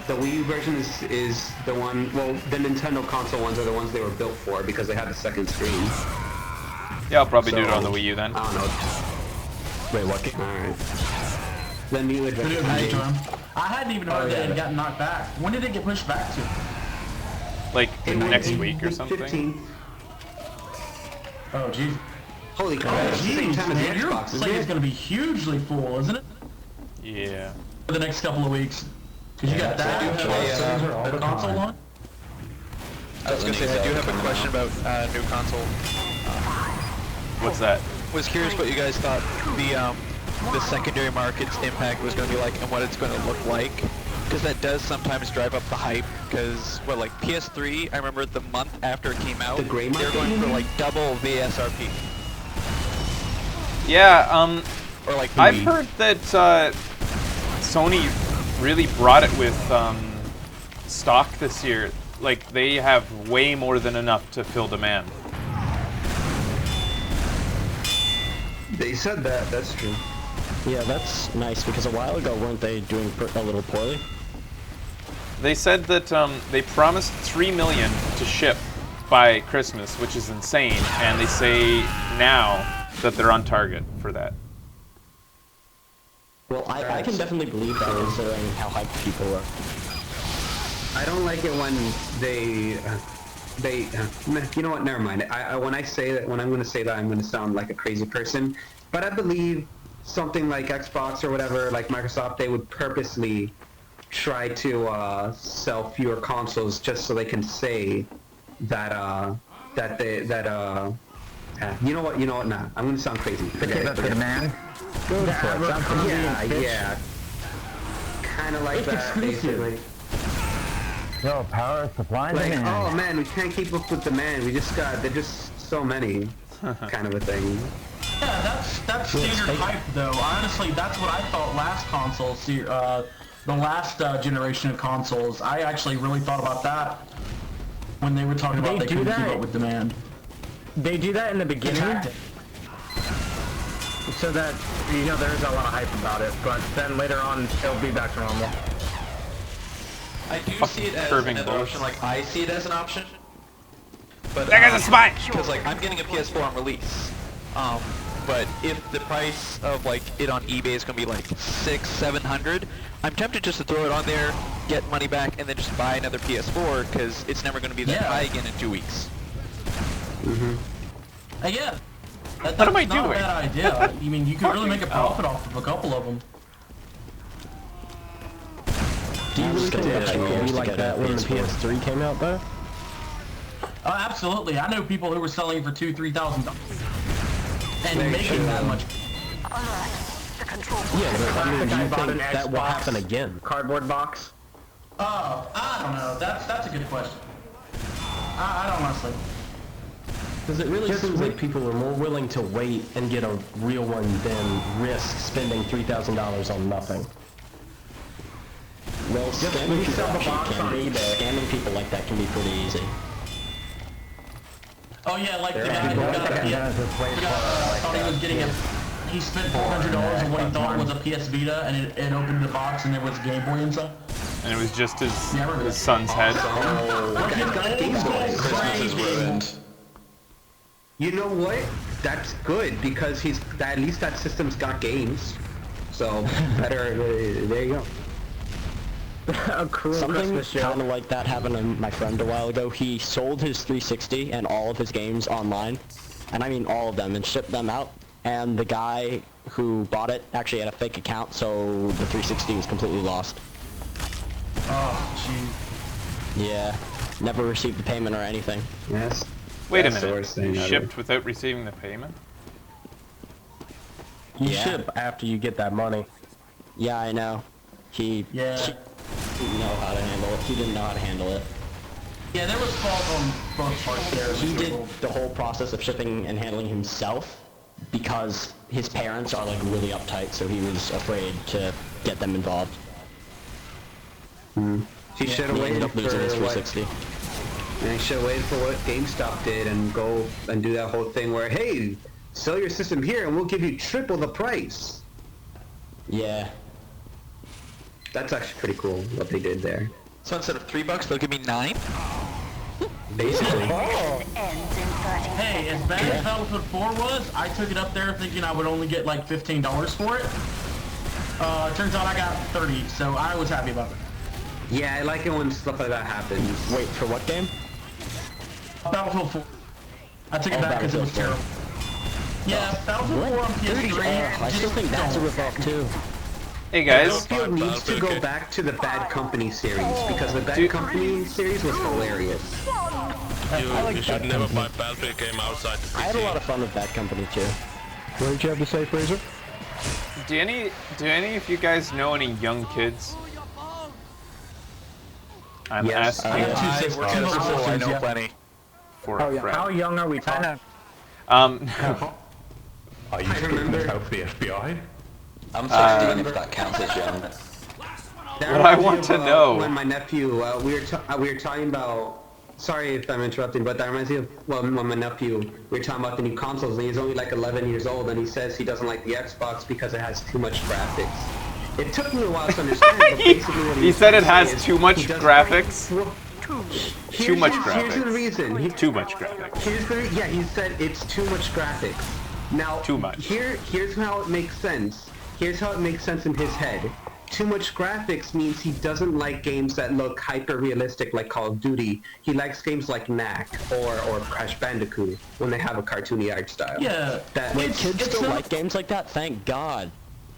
The Wii U version is the one, well, the Nintendo console ones are the ones they were built for because they have the second screen. Yeah, I'll probably do it on the Wii U then. I don't know. Wait, what game? Alright. The new Adventure Time. I hadn't even heard that it had gotten knocked back. When did it get pushed back to? Like next week or something? 15th. Oh, jeez. Holy crap, Oh, it's the same time as the man, your Xbox, plate isn't is it? going to be hugely full, isn't it? Yeah. For the next couple of weeks. Because you got that, the console launch. I was gonna say, I do have a question about new console. What's that? Was curious what you guys thought the secondary market's impact was going to be like and what it's going to look like. Because that does sometimes drive up the hype. Because, well, like PS3, I remember the month after it came out, they were going for like double the SRP. Yeah, or like I've heard that Sony really brought it with stock this year. Like, they have way more than enough to fill demand. They said that, that's true. Yeah, that's nice, because a while ago, weren't they doing a little poorly? They said that they promised 3 million to ship by Christmas, which is insane, and they say now that they're on target for that. Well, I can definitely believe that, considering how hyped people are. I don't like it when you know what, never mind. When I'm going to say that, I'm going to sound like a crazy person, but I believe something like Xbox or whatever, like Microsoft, they would purposely try to sell fewer consoles just so they can say that you know what, nah, I'm going to sound crazy. Forget it. Demand? Go for it. Yeah. Kind of like that, basically. No, power, supply, and Like, demand. oh man, we can't keep up with demand. They're just so many, kind of a thing. Yeah, that's standard hype though. Honestly, that's what I thought last console the last generation of consoles, I actually really thought about that when they were talking about they couldn't keep up with demand. They do that in the beginning, so that, you know, there's a lot of hype about it, but then later on, it'll be back to normal. I do see it as another option, like I see it as an option. But that guy's a spy! Because like I'm getting a PS4 on release. But if the price of like it on eBay is gonna be like $600-700, I'm tempted just to throw it on there, get money back, and then just buy another PS4 because it's never gonna be that high again in 2 weeks. Yeah. That's What am I not doing? a bad idea. I mean, you could really make a profit off of a couple of them. Do you really think that could be like that when the PS3 came out, though? Oh, absolutely. I know people who were selling for $2,000-3,000 and making that much. Yeah, but I mean, do you think that will happen again? Cardboard box? Oh, I don't know. That's a good question. I don't honestly. Because it really seems like people are more willing to wait and get a real one than risk spending $3,000 on nothing. Well, scamming people actually can be. Scamming people like that can be pretty easy. Oh yeah, like the guy who thought he was getting a... He spent $400 on what he thought was a PS Vita, and it opened the box, and there was Game Boy inside. And it was just his son's head. Christmas is ruined. You know what? That's good, because at least that system's got games. So, better, there you go. Something kind of like that happened to my friend a while ago. He sold his 360 and all of his games online, and I mean all of them, and shipped them out. And the guy who bought it actually had a fake account, so the 360 was completely lost. Oh, gee. Yeah, never received the payment or anything. Yes. Wait a minute. You shipped without receiving the payment? You ship after you get that money. Yeah, I know. He didn't know how to handle it. He didn't know how to handle it. Yeah, there was fault on both parts there. He did the whole process of shipping and handling himself because his parents are like really uptight, so he was afraid to get them involved. He should have waited for losing his 360. And he should have waited for what GameStop did and go and do that whole thing where, hey, sell your system here and we'll give you triple the price. Yeah. That's actually pretty cool what they did there. So instead of $3, they'll give me 9? Basically. Hey, as bad as Battlefield 4 was, I took it up there thinking I would only get like $15 for it. Turns out I got 30, so I was happy about it. Yeah, I like it when stuff like that happens. Wait, for what game? Battlefield 4. I took it back because it was terrible. Yeah, Battlefield 4 on PS3. I still think that's a ripoff too. Hey guys. Battlefield needs to go back to the Bad Company series because the Bad Company series was hilarious. You should never buy Battlefield game outside the PC. I had a lot of fun with Bad Company too. What did you have to say, Fraser? Do any of you guys know any young kids? I'm asking. I work at a school, I know plenty. For a friend. How young are we talking? Are you speaking about the FBI? I'm 16 if that counts as young. What I want to know. When my nephew, we were talking about. Sorry if I'm interrupting, but that reminds me of when my nephew, we were talking about the new consoles, and he's only like 11 years old, and he says he doesn't like the Xbox because it has too much graphics. It took me a while to understand, but basically what he said it has too much graphics. Too much graphics. Here's the reason. Too much graphics. He said it's too much graphics. Now, too much. Here's how it makes sense. Here's how it makes sense in his head. Too much graphics means he doesn't like games that look hyper-realistic like Call of Duty. He likes games like Knack or Crash Bandicoot when they have a cartoony art style. Yeah. Wait, kids still like games like that? Thank God.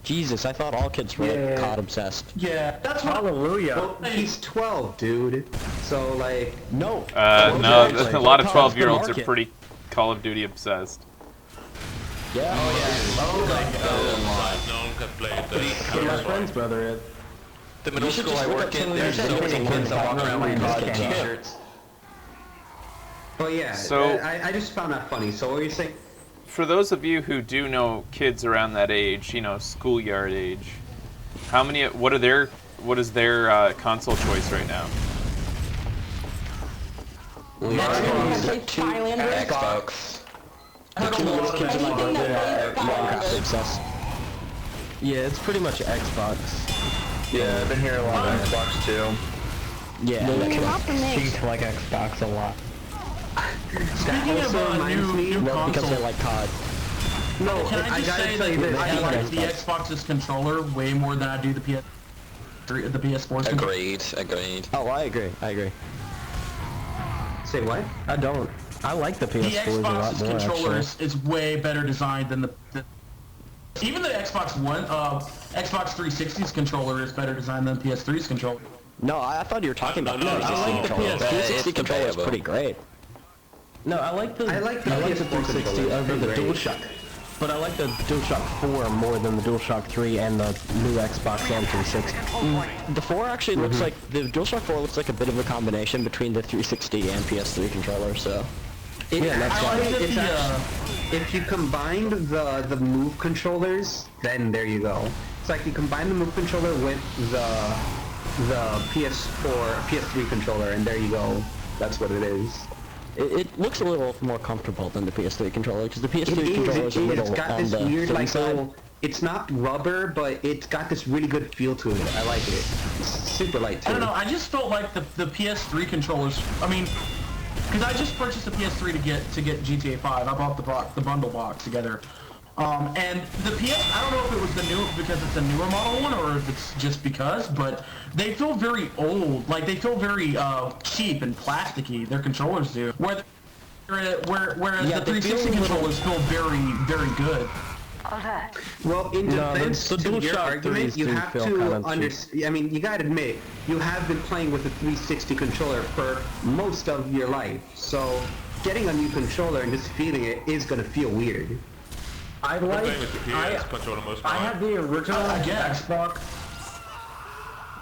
Jesus, I thought all kids were like COD obsessed. Yeah, that's hallelujah. Well, he's 12, dude. So like, no. No, a lot of 12-year-olds are pretty Call of Duty obsessed. Yeah. No one can play My friend's brother is. The middle school I work in, there's so many kids that walk around with COD t-shirts. But yeah, so I just found that funny. So what were you saying? For those of you who do know kids around that age, you know, schoolyard age, what are their what is their console choice right now? Xbox. The two little kids in my building are Minecraft obsessed. Yeah, it's pretty much Xbox. Yeah, I've been hearing a lot of Xbox too. Yeah, Seem to like Xbox a lot. Speaking of new well, because they console, like COD. No, can I just say that I like the Xbox's controller way more than I do the PS4's controller? Agreed. Oh, I agree. Say what? I don't. I like the PS4 a lot more, Xbox's controller actually. is way better designed than the even the Xbox One, Xbox 360's controller is better designed than PS3's controller. No, I thought you were talking about No, I like the PS3. 360 controller is pretty great. No, I like the PS4 360 over the DualShock. But I like the DualShock 4 more than the DualShock 3 and the new Xbox and 360. The 4 actually looks like, the DualShock 4 looks like a bit of a combination between the 360 and PS3 controller, so. If you combined the Move controllers, then there you go. It's like you combine the Move controller with the PS3 controller, and there you go. That's what it is. It looks a little more comfortable than the PS3 controller, because the PS3 controller is a little It's got this weird, like, little... It's not rubber, but it's got this really good feel to it. I like it. It's super light, too. I don't know, I just felt like the PS3 controllers, I mean, because I just purchased a PS3 to get GTA 5. I bought the bundle box together. And the I don't know if it was because it's a newer model one or if it's just because, but they feel very old. Like, they feel very cheap and plasticky, their controllers do. Whereas the 360 controllers feel very, very good. Well, in defense to your argument, you have to understand. I mean, you gotta admit, you have been playing with the 360 controller for most of your life, so getting a new controller and just feeling it is gonna feel weird. I had the original Xbox.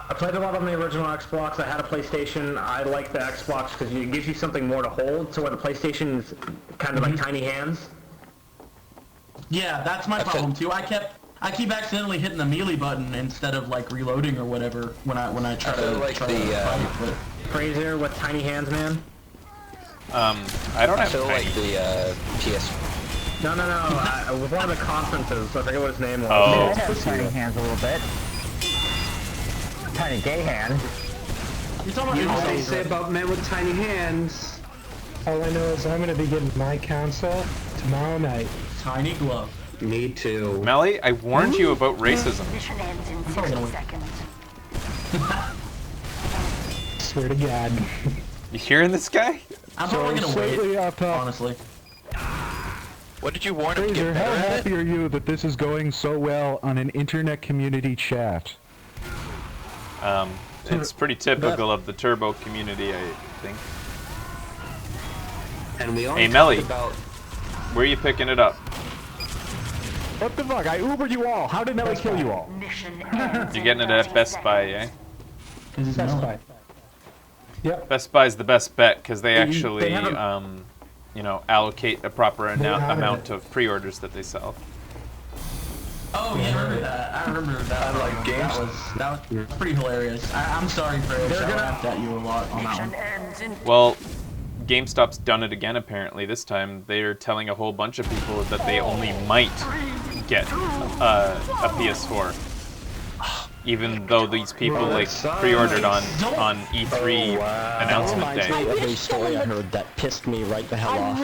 I played a lot on the original Xbox. I had a PlayStation. I like the Xbox because it gives you something more to hold. So where the PlayStation is kind of like tiny hands. Yeah, that's my problem too. I keep accidentally hitting the melee button instead of like reloading or whatever when I try to. Fraser with tiny hands, man. I don't have the PS. No. With one of the conferences, I forget what his name was. Oh. I have tiny hands a little bit. Tiny gay hand. You're talking You know about what they say about men with tiny hands. All I know is I'm going to be getting my console tomorrow night. Tiny glove. Me too. Melly, I warned you about racism. Mission ends in 60 seconds. Swear to God. You hearing this guy? I'm probably gonna wait, honestly. What did you warn him to Fraser, get how better at it? happy are you that this is going so well on an internet community chat? It's pretty typical of the Turbo community, I think. And we all Hey, Melly, about... where are you picking it up? What the fuck? I Ubered you all. How did Melly kill you all? You're getting it at Best Buy, eh? Best Buy. Yep. Best Buy's the best bet because they actually, you know, allocate a proper amount of pre-orders that they sell. Oh yeah, I remember that. I remember that. Like games. That was pretty hilarious. I'm sorry, Fraser. I laughed at you a lot on that one. Well, GameStop's done it again apparently. This time they're telling a whole bunch of people that they only might get a PS4. Even though these people like pre-ordered on E3 announcement day. Of a story I heard that pissed me right the hell off.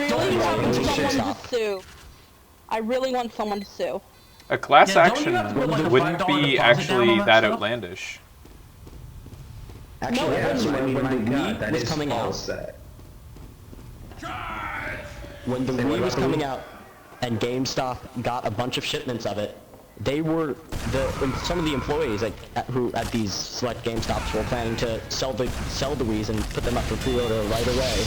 I really want someone to sue. A class action wouldn't be actually that outlandish. Actually, when the Wii was coming out, when the Wii was coming out, and GameStop got a bunch of shipments of it, they were some of the employees at these select GameStops were planning to sell the Wiis and put them up for pre-order right away.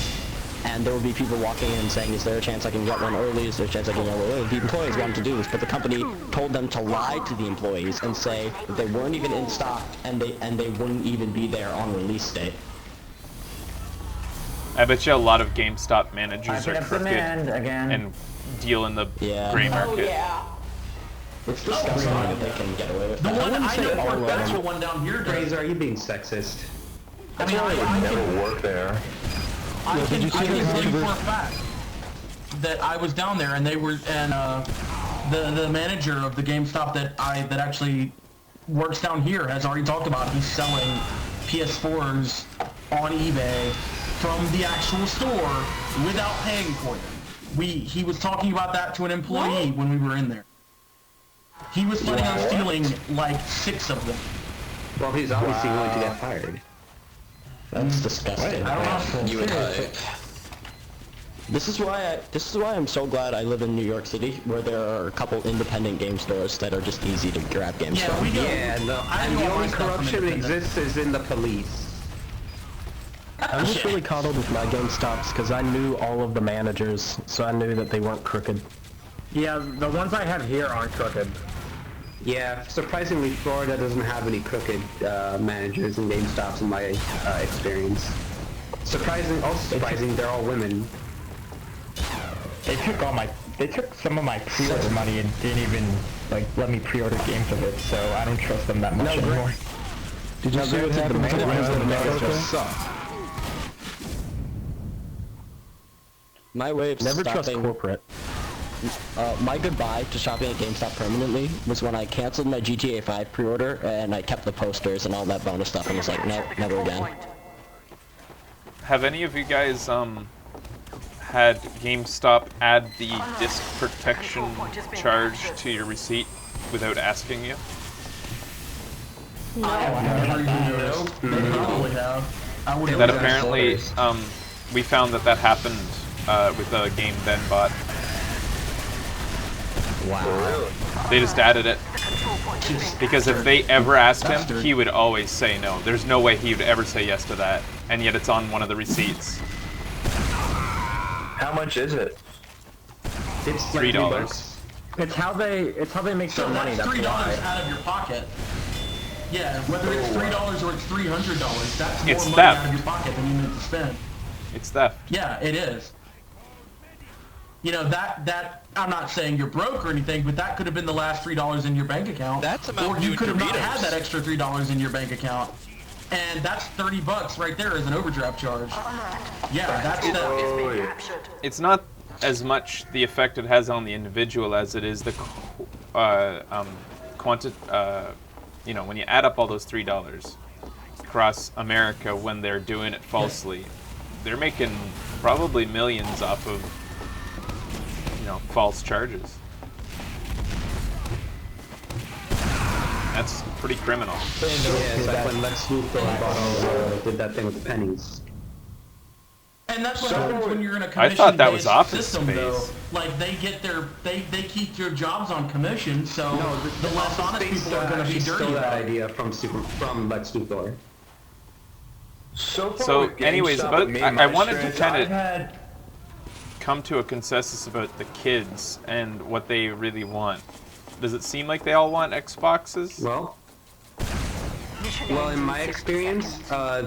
And there would be people walking in saying, "Is there a chance I can get one early? Is there a chance I can get one early?" The employees wanted to do this, but the company told them to lie to the employees and say that they weren't even in stock and they wouldn't even be there on release date. I bet you a lot of GameStop managers are crooked and deal in the gray market. Oh, yeah. It's disgusting that they can get away with The that. one I know all for of that's them. the one down here. Fraser, are you being sexist? I mean, I I can, never worked there. I can tell you for a fact that I was down there and they were, and the manager of the GameStop that actually works down here has already talked about he's selling PS4s on eBay from the actual store without paying for them. He was talking about that to an employee when we were in there. He was planning on stealing like 6 of them. Well, he's obviously going to get fired. That's disgusting. I don't know. You and I. This is why I'm so glad I live in New York City, where there are a couple independent game stores that are just easy to grab games from. And the only corruption that exists is in the police. I'm just really coddled with my GameStops because I knew all of the managers, so I knew that they weren't crooked. Yeah, the ones I have here aren't crooked. Yeah, surprisingly, Florida doesn't have any crooked managers and GameStops in my experience. Surprising, they're all women. They took some of my pre-order money and didn't even like let me pre-order games of it, so I don't trust them that much anymore. Did you see what happened to the ones that managers My way of Never trust stopping corporate. my goodbye to shopping at GameStop permanently was when I canceled my GTA 5 pre-order and I kept the posters and all that bonus stuff and was like, nope, never again. Have any of you guys had GameStop add the disc protection charge to your receipt without asking you? No, I never even noticed. They probably have. I would That apparently, we found that happened with a game Ben bought. Wow. They just added it. Because if they ever asked him, he would always say no. There's no way he would ever say yes to that. And yet it's on one of the receipts. How much is it? It's $3. It's how they make their money. That's That's $3 why. out of your pocket. Yeah, whether it's $3 or it's $300, that's more It's money theft. out of your pocket than you meant to spend. It's theft. Yeah, it is. You know, that I'm not saying you're broke or anything, but that could have been the last $3 in your bank account. That's about or you new could have not Doritos. had that extra $3 in your bank account. And that's $30 right there as an overdraft charge. Yeah, that's It's not as much the effect it has on the individual as it is the you know, when you add up all those $3 across America when they're doing it falsely, they're making probably millions off of, you know, false charges. That's pretty criminal. Yeah, it's like when Lex Luthor did that thing with the pennies. And that's what happens when you're in a I thought that was commission-based Office system, Space. though. Like they get they keep their jobs on commission, so the less honest people are going to be dirty stole that about it. idea from Lex Luthor. So, anyways, I wanted to kind of come to a consensus about the kids and what they really want. Does it seem like they all want Xboxes? Well, in my experience,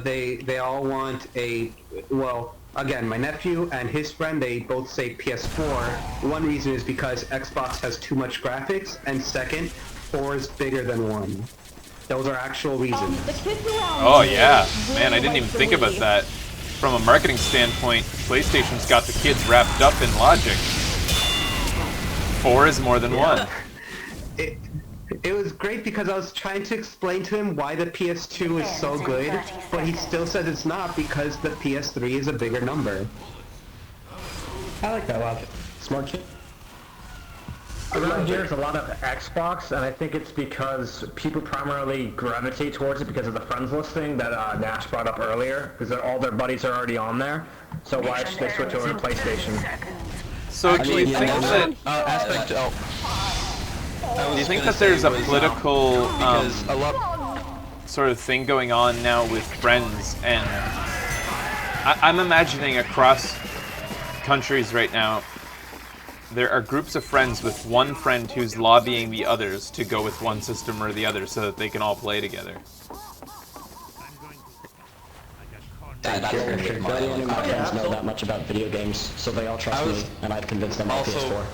they all want a, well, again, my nephew and his friend, they both say PS4. One reason is because Xbox has too much graphics, and second, 4 is bigger than 1. Those are actual reasons. The kids around Oh me yeah, really man, I didn't like even the think about Wii. that. From a marketing standpoint, PlayStation's got the kids wrapped up in logic. 4 is more than 1. It was great because I was trying to explain to him why the PS2 is so good, but he still says it's not because the PS3 is a bigger number. I like that logic. Smart kid. Around here is a lot of Xbox, and I think it's because people primarily gravitate towards it because of the friends listing that Nash brought up earlier, because all their buddies are already on there. So why should they switch over to PlayStation? So do you think that do you think that there's a political sort of thing going on now with friends? And I'm imagining across countries right now, there are groups of friends with one friend who's lobbying the others to go with one system or the other so that they can all play together. Barely any of my friends know that much about video games, so they all trust me, and I've convinced them on PS4.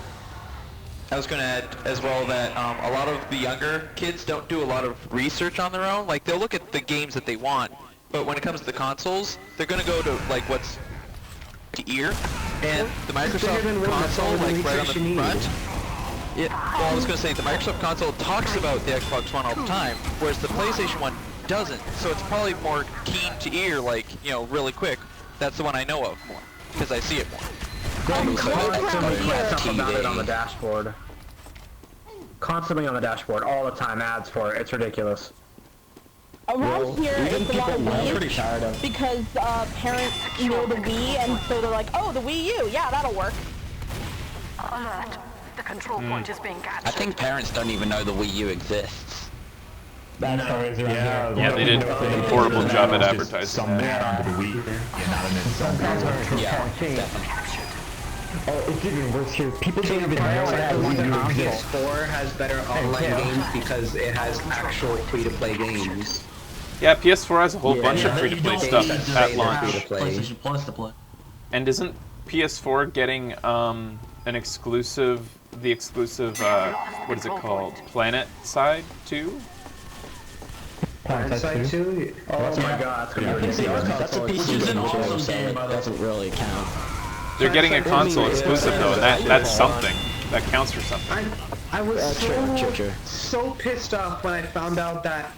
I was going to add as well that a lot of the younger kids don't do a lot of research on their own. Like, they'll look at the games that they want, but when it comes to the consoles, they're going to go to, like, what's to ear, and the Microsoft console, like, right on the front. Well, I was going to say, the Microsoft console talks about the Xbox One all the time, whereas the PlayStation 1 doesn't. So it's probably more keen to ear, like, you know, really quick. That's the one I know of more, because I see it more. Stuff about it on the dashboard. Constantly on the dashboard, all the time, ads for it. It's ridiculous. Around here, it's a lot of I'm pretty Wii tired of. because parents know the Wii, and so they're like, oh, the Wii U, yeah, that'll work. Alert. The control point is being captured. I think parents don't even know the Wii U exists. That's always around here. Yeah, they did a horrible job at advertising. Some onto the Wii. Yeah, not an install. Yeah, definitely. Oh, it's even worse here. People don't even know that Wii U exists. PS4 has better online games because it has actual free-to-play games. Yeah, PS4 has a whole bunch of free-to-play stuff at launch. PlayStation Plus to play. And isn't PS4 getting an exclusive, the exclusive, what is it called? Planet side too? Planet side 2? Oh my god, that's gonna be ridiculous. That's a PC game too, so it doesn't really count. They're getting a console exclusive though, and that's something. That counts for something. I was so pissed off when I found out that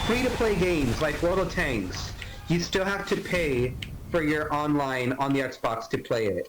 free-to-play games like World of Tanks, you still have to pay for your online on the Xbox to play it.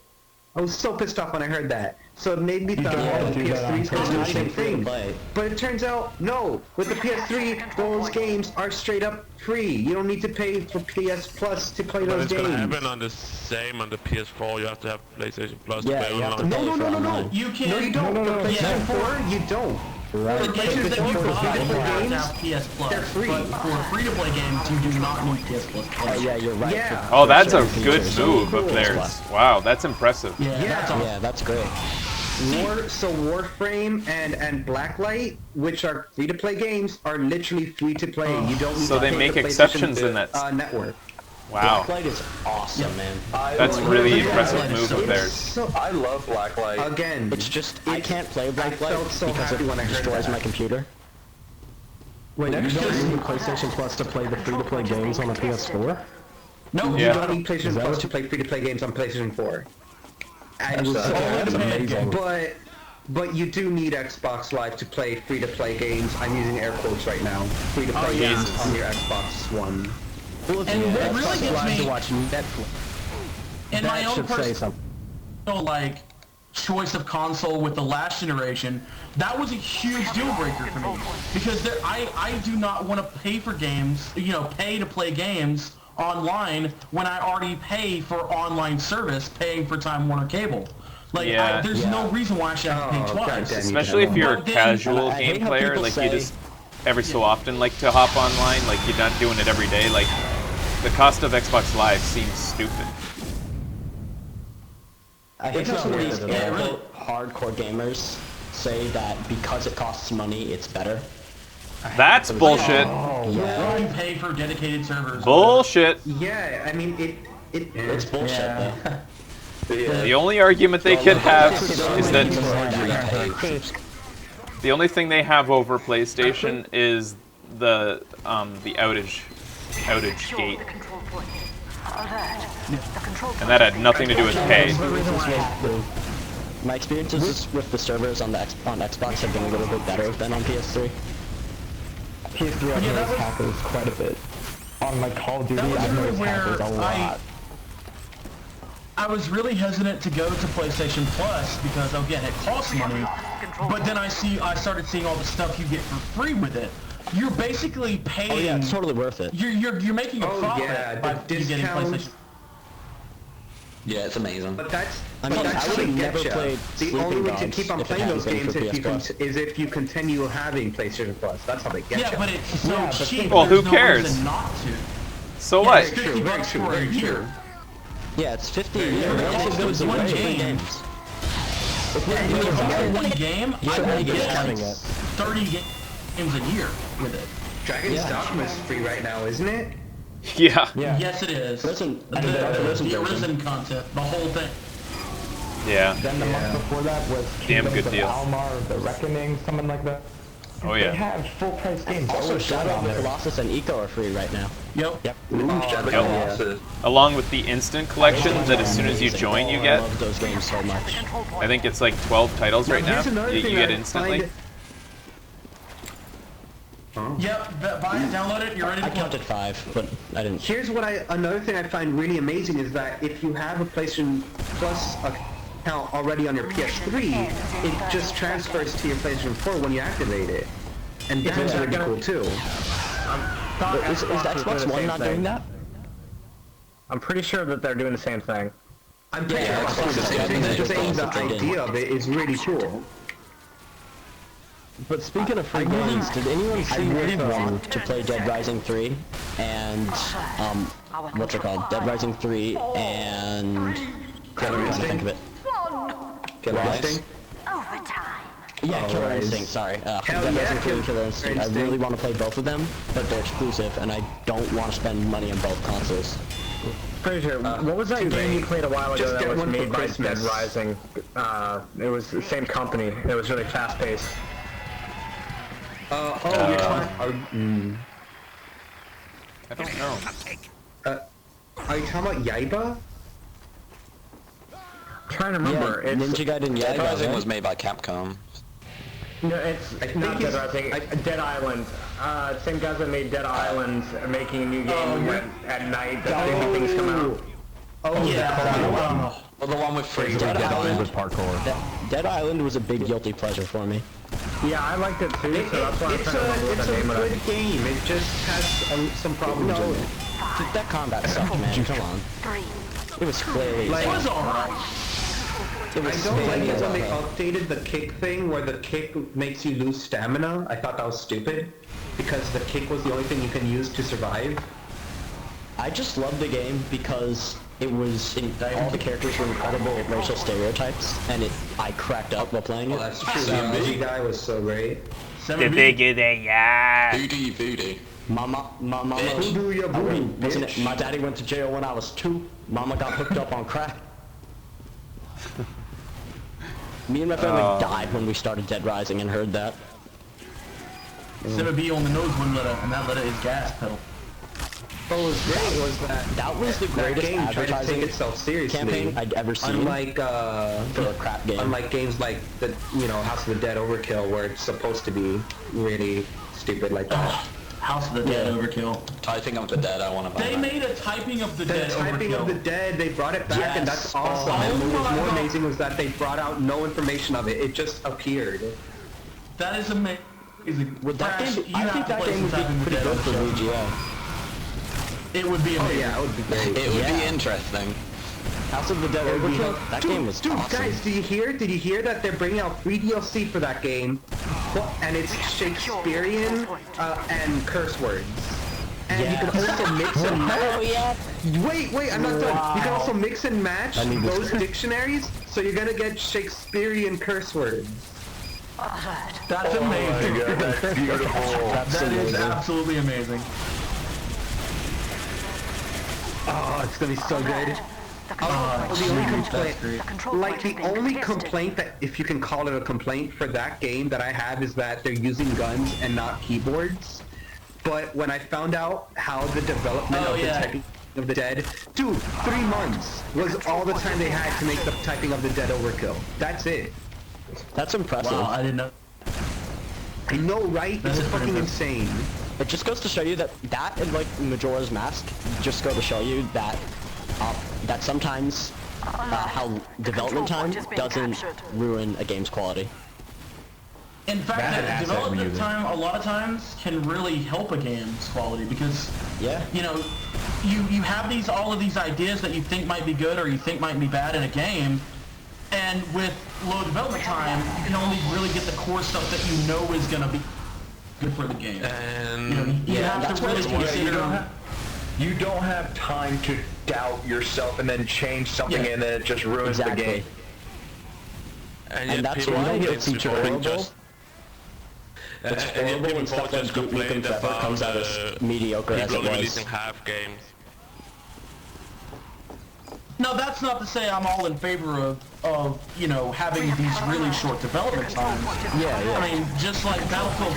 I was so pissed off when I heard that. So it made me think, oh, the PS3 is going to do the same thing. But it turns out, no. With the PS3, those games are straight up free. You don't need to pay for PS Plus to play those games. But it's going to happen on the same on the PS4. You have to have PlayStation Plus to play online. No. You can. No, you don't. The PlayStation 4, you don't. Right. The games that you buy have PS Plus. They're free. But for free-to-play games, you do not need PS Plus. Oh yeah, you're right. Yeah. Oh, that's a good move of theirs. Wow, that's impressive. Yeah, that's great. Warframe and Blacklight, which are free-to-play games, are literally free-to-play. You don't need so to they pay make for exceptions in that network. Wow. Blacklight is awesome, man. That's really impressive move of theirs. I love Blacklight. Again, it's just I can't play Blacklight because it destroys my computer. Wait, you don't need PlayStation Plus to play the free-to-play games on the PS4? No, you don't need PlayStation Plus to play free-to-play games on PlayStation 4. That's amazing. But you do need Xbox Live to play free-to-play games. I'm using air quotes right now. Free-to-play games on your Xbox One. And what really gets me to watch Netflix. In my own personal like choice of console with the last generation, that was a huge deal breaker for me because I do not want to pay for games, pay to play games online when I already pay for online service, paying for Time Warner Cable. Like, there's no reason why I should have to pay twice. Especially if you're a casual game player, like you just every so often like to hop online, like you're not doing it every day. Like the cost of Xbox Live seems stupid. I hate how these hardcore gamers say that because it costs money, it's better. That's bullshit. You pay for dedicated servers. Bullshit. Yeah, I mean it's bullshit though. The only argument they could have is that the only thing they have over PlayStation is the outage gate, and that had nothing to do with pay. My experiences with the servers on Xbox have been a little bit better than on PS3. PS3 I've noticed hackers quite a bit. On my Call of Duty, I've noticed hackers a lot. I was really hesitant to go to PlayStation Plus because, again, it costs money. But then I started seeing all the stuff you get for free with it. You're basically paying. Oh yeah, it's totally worth it. You're making a profit by getting PlayStation. Yeah, it's amazing. But that's I would have never played the only way to keep on playing those games is if you continue having PlayStation Plus. That's how they get you. Yeah, but it's so cheap. Well, who cares? Not to. So what? It's $50 for a year. Yeah, it's 50 a year. If it was one game. If you buy one game, I get like 30 games a year with it. Dragon's Dogma is free right now, isn't it? Yeah. Yes, it is. The Arisen content, the whole thing. Yeah. Then the month before that was Damn Kingdoms good of deal. Almar, The Reckoning, something like that. Oh yeah. They have full price games. Also, always Shadow on of the there. Colossus and Eco are free right now. Yep. Yep. Along with the instant collection that as soon as you join you I get. love those games so much. I think it's like 12 titles right now. Here's another You thing get I instantly. Yep, buy it, download it, you're ready to I play. counted 5, but I didn't. Here's what another thing I find really amazing is that if you have a PlayStation Plus account already on your PS3, it just transfers to your PlayStation 4 when you activate it. And that's really cool too. Is Xbox One not doing that? I'm pretty sure that they're doing the same thing. I'm pretty sure the idea of it is really cool. But speaking of free games, did anyone see one to play Dead Rising 3 and what's it called? Dead Rising 3 and I'm trying to think of it. Killer Instinct? Yeah, Killer Instinct, sorry. Dead Rising 3 and Killer Instinct. I really want to play both of them, but they're exclusive and I don't want to spend money on both consoles. Pretty sure. What was that game you played a while ago that was made by Dead Rising? It was the same company. It was really fast-paced. You're talking... I don't know. Are you talking about Yaiba? I'm trying to remember. Yeah, Ninja Gaiden Dead Yaiba, Rising right? was made by Capcom. No, it's not Dead Rising. Dead Island. Same guys that made Dead Island are making a new game at night. That things come out. Oh yeah. Well, the one with free Dead Island with parkour. Dead Island was a big guilty pleasure for me. Yeah, I liked it too, so that's why I'm trying to remember what the name of it. It's a good game. It just has some problems in it. Dude, that combat sucked, man. Come on. It was clearly... It was alright. It was I don't like it when clearly they updated the kick thing where the kick makes you lose stamina. I thought that was stupid because the kick was the only thing you can use to survive. I just loved the game because it was all the characters were incredible racial stereotypes, and I cracked up while playing it. Oh, that's true. The emoji guy was so great. The biggie, yeah. Voodoo. Mama, Voodoo ya boo, wasn't it? bitch. My daddy went to jail when I was 2. Mama got hooked up on crack. Me and my family died when we started Dead Rising and heard that. Simba B on the nose one letter, and that letter is gas pedal. What was great was that was the that greatest game tried to advertising take itself seriously campaign I'd ever seen. Unlike for a crap game. Unlike games like the House of the Dead Overkill, where it's supposed to be really stupid like that. House of the Dead Overkill. Typing of the Dead, I want to buy They that. made a Typing of the Dead Typing Overkill. of the Dead, they brought it back, and that's awesome. And what was more amazing was that they brought out no information of it. It just appeared. That is amazing. Would that game, I think that game would be pretty good for VGA. It would be amazing. Oh yeah, it would be great. It would be interesting. House of the Dead Overkill? That game was awesome. Guys, did you hear that they're bringing out free DLC for that game? And it's Shakespearean and curse words. And you can also mix and match. Wait, I'm not done. You can also mix and match those dictionaries, so you're gonna get Shakespearean curse words. That's amazing. That's beautiful. That is absolutely amazing. Oh, it's gonna be so good. The only complaint that, if you can call it a complaint for that game that I have, is that they're using guns and not keyboards. But when I found out how the development of the Typing of the Dead, dude, 3 months was all the time they had to make the Typing of the Dead Overkill. That's it. That's impressive. Wow, I didn't know. I know, right? It's fucking insane. It just goes to show you that and like Majora's Mask just go to show you that that sometimes how development time doesn't ruin a game's quality. In fact, that development time a lot of times can really help a game's quality because you have all of these ideas that you think might be good or you think might be bad in a game, and with low development time, you can only really get the core stuff that you know is going to be good for the game. And you have to really consider. You don't have time to doubt yourself and then change something and then it just ruins the game. And that's why it's horrible. It's horrible when stuff like Duke Nukem Forever comes out as mediocre as it was. Releasing half games. Now that's not to say I'm all in favor of you know, having these really short development times. Yeah. I mean, just like Battlefield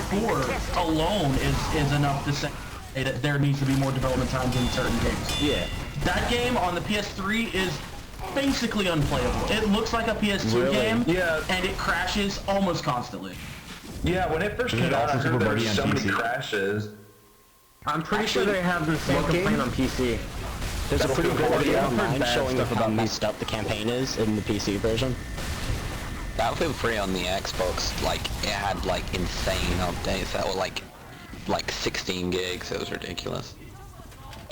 4 alone is enough to say that there needs to be more development times in certain games. Yeah. That game on the PS3 is basically unplayable. It looks like a PS2 game, and it crashes almost constantly. Yeah, when it first came out, I heard there were so many crashes. I'm pretty sure they have the same complaint on PC. There's a pretty good video online showing how messed up the campaign is in the PC version. Battlefield 3 on the Xbox, like, it had, like, insane updates that were, like 16 gigs. It was ridiculous.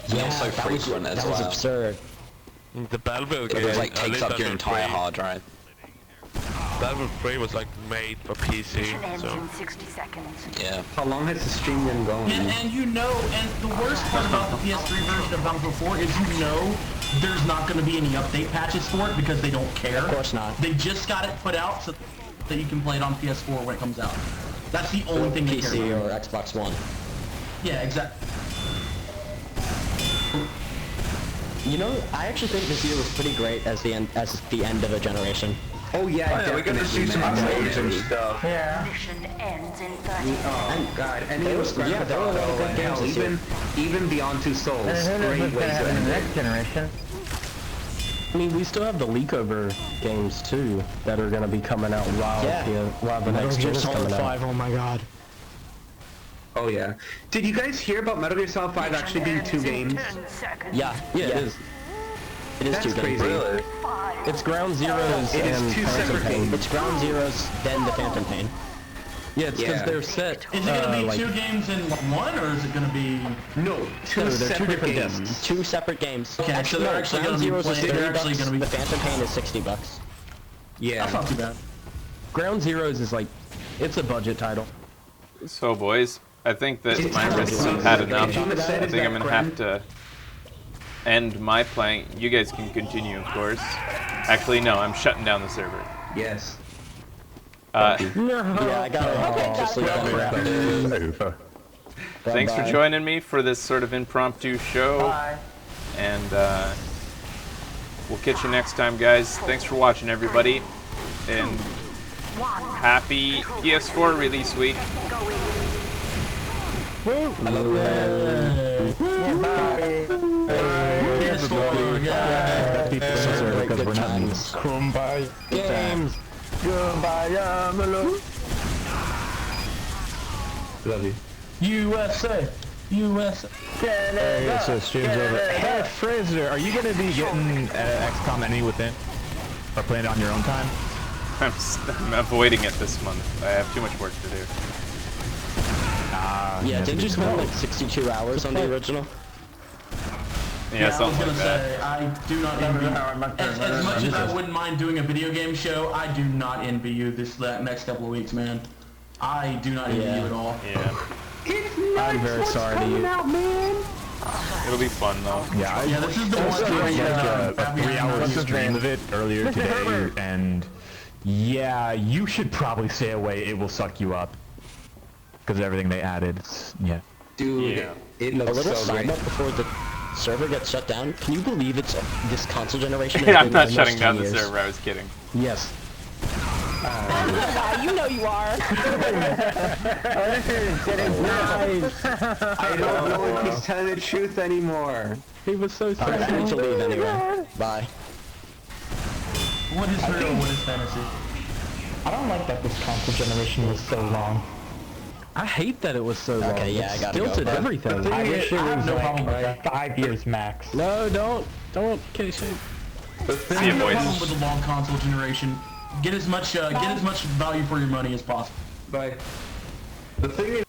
Yeah, it was so frequent as well. That was absurd. The Battlefield game, It was, like, takes up your entire hard drive. Battlefield 3 was like made for PC, so... 60 seconds. Yeah. How long has the stream been going? And you know, and the worst part about the PS3 version of Battlefield 4 is you know there's not going to be any update patches for it because they don't care. Of course not. They just got it put out so that you can play it on PS4 when it comes out. That's the only thing they care PC about. or Xbox One. Yeah, exactly. You know, I actually think this year was pretty great as the end of a generation. Oh yeah, we got to see some updates and stuff. Yeah. Mission ends in 30 seconds. Oh god, and it was great. There were a lot of good games this year. Even Beyond Two Souls, And who knows great what's ways gonna to happen in end the it. next generation? I mean, we still have the leakover games too that are going to be coming out while the next gen is coming out. Oh my god. Oh yeah. Did you guys hear about Metal Gear Solid 5 actually being 2 games? Yeah, it is. It is That's 2 games. crazy. It's Ground Zeroes It is and 2 Phantom separate Pain. games. It's Ground Zeroes, then the Phantom Pain. Yeah, it's because Yeah. they're set. Is it going to be 2 games in one, or is it going to be... No, they're separate 2 different games. discs. 2 separate games. Okay, so they're actually Ground gonna be Zeroes is playing- they're actually $30, gonna be- the Phantom Pain is $60. Yeah. That's not too bad. Ground Zeroes is like, it's a budget title. So, boys, I think that It's my not wrist really had something. enough. What you said I is think I'm that gonna have to end my playing. You guys can continue, of course. Actually, no, I'm shutting down the server. Yes. Yeah, I got it. Just leave that. Thanks for joining me for this sort of impromptu show. Bye. And we'll catch you next time, guys. Thanks for watching, everybody. And happy PS4 release week. Because we're not memes. Kumbaya. Games. Kumbaya, Malone. Love you. USA! USA! Hey, so stream's over. Hey, Fraser, are you gonna be getting XCOM Any Within? Or playing it on your own time? I'm avoiding it this month. I have too much work to do. Yeah, didn't you spend like 62 hours on the original? Yeah, I was something gonna like that. say, I do not envy you. As much as I wouldn't mind doing a video game show, I do not envy you that next couple of weeks, man. I do not envy you at all. Yeah. I'm very sorry to you. Ittle be fun, though. Yeah, Yeah, this is the one I thing watched a Happy 3-hour Hour- stream of it earlier today, and yeah, you should probably stay away. It will suck you up. Because of everything they added. Yeah. Dude, Yeah. it A looks little so side great. note before the server gets shut down. Can you believe it's this console generation? has I'm been not almost shutting 10 down the years? server, I was kidding. Yes. You know you are. I don't know if he's telling the truth anymore. He was so I sad. need to leave anyway. Bye. What is real, what is fantasy? I don't like that this console generation was so long. I hate that it was so long. Okay, yeah, It I gotta go, stilted bud. everything. I wish it I have was no like problem with that. 5 years max. No, don't. Okay, shame. I See have you, no boys. problem with the long console generation. Get as much value for your money as possible. Bye. The thing is,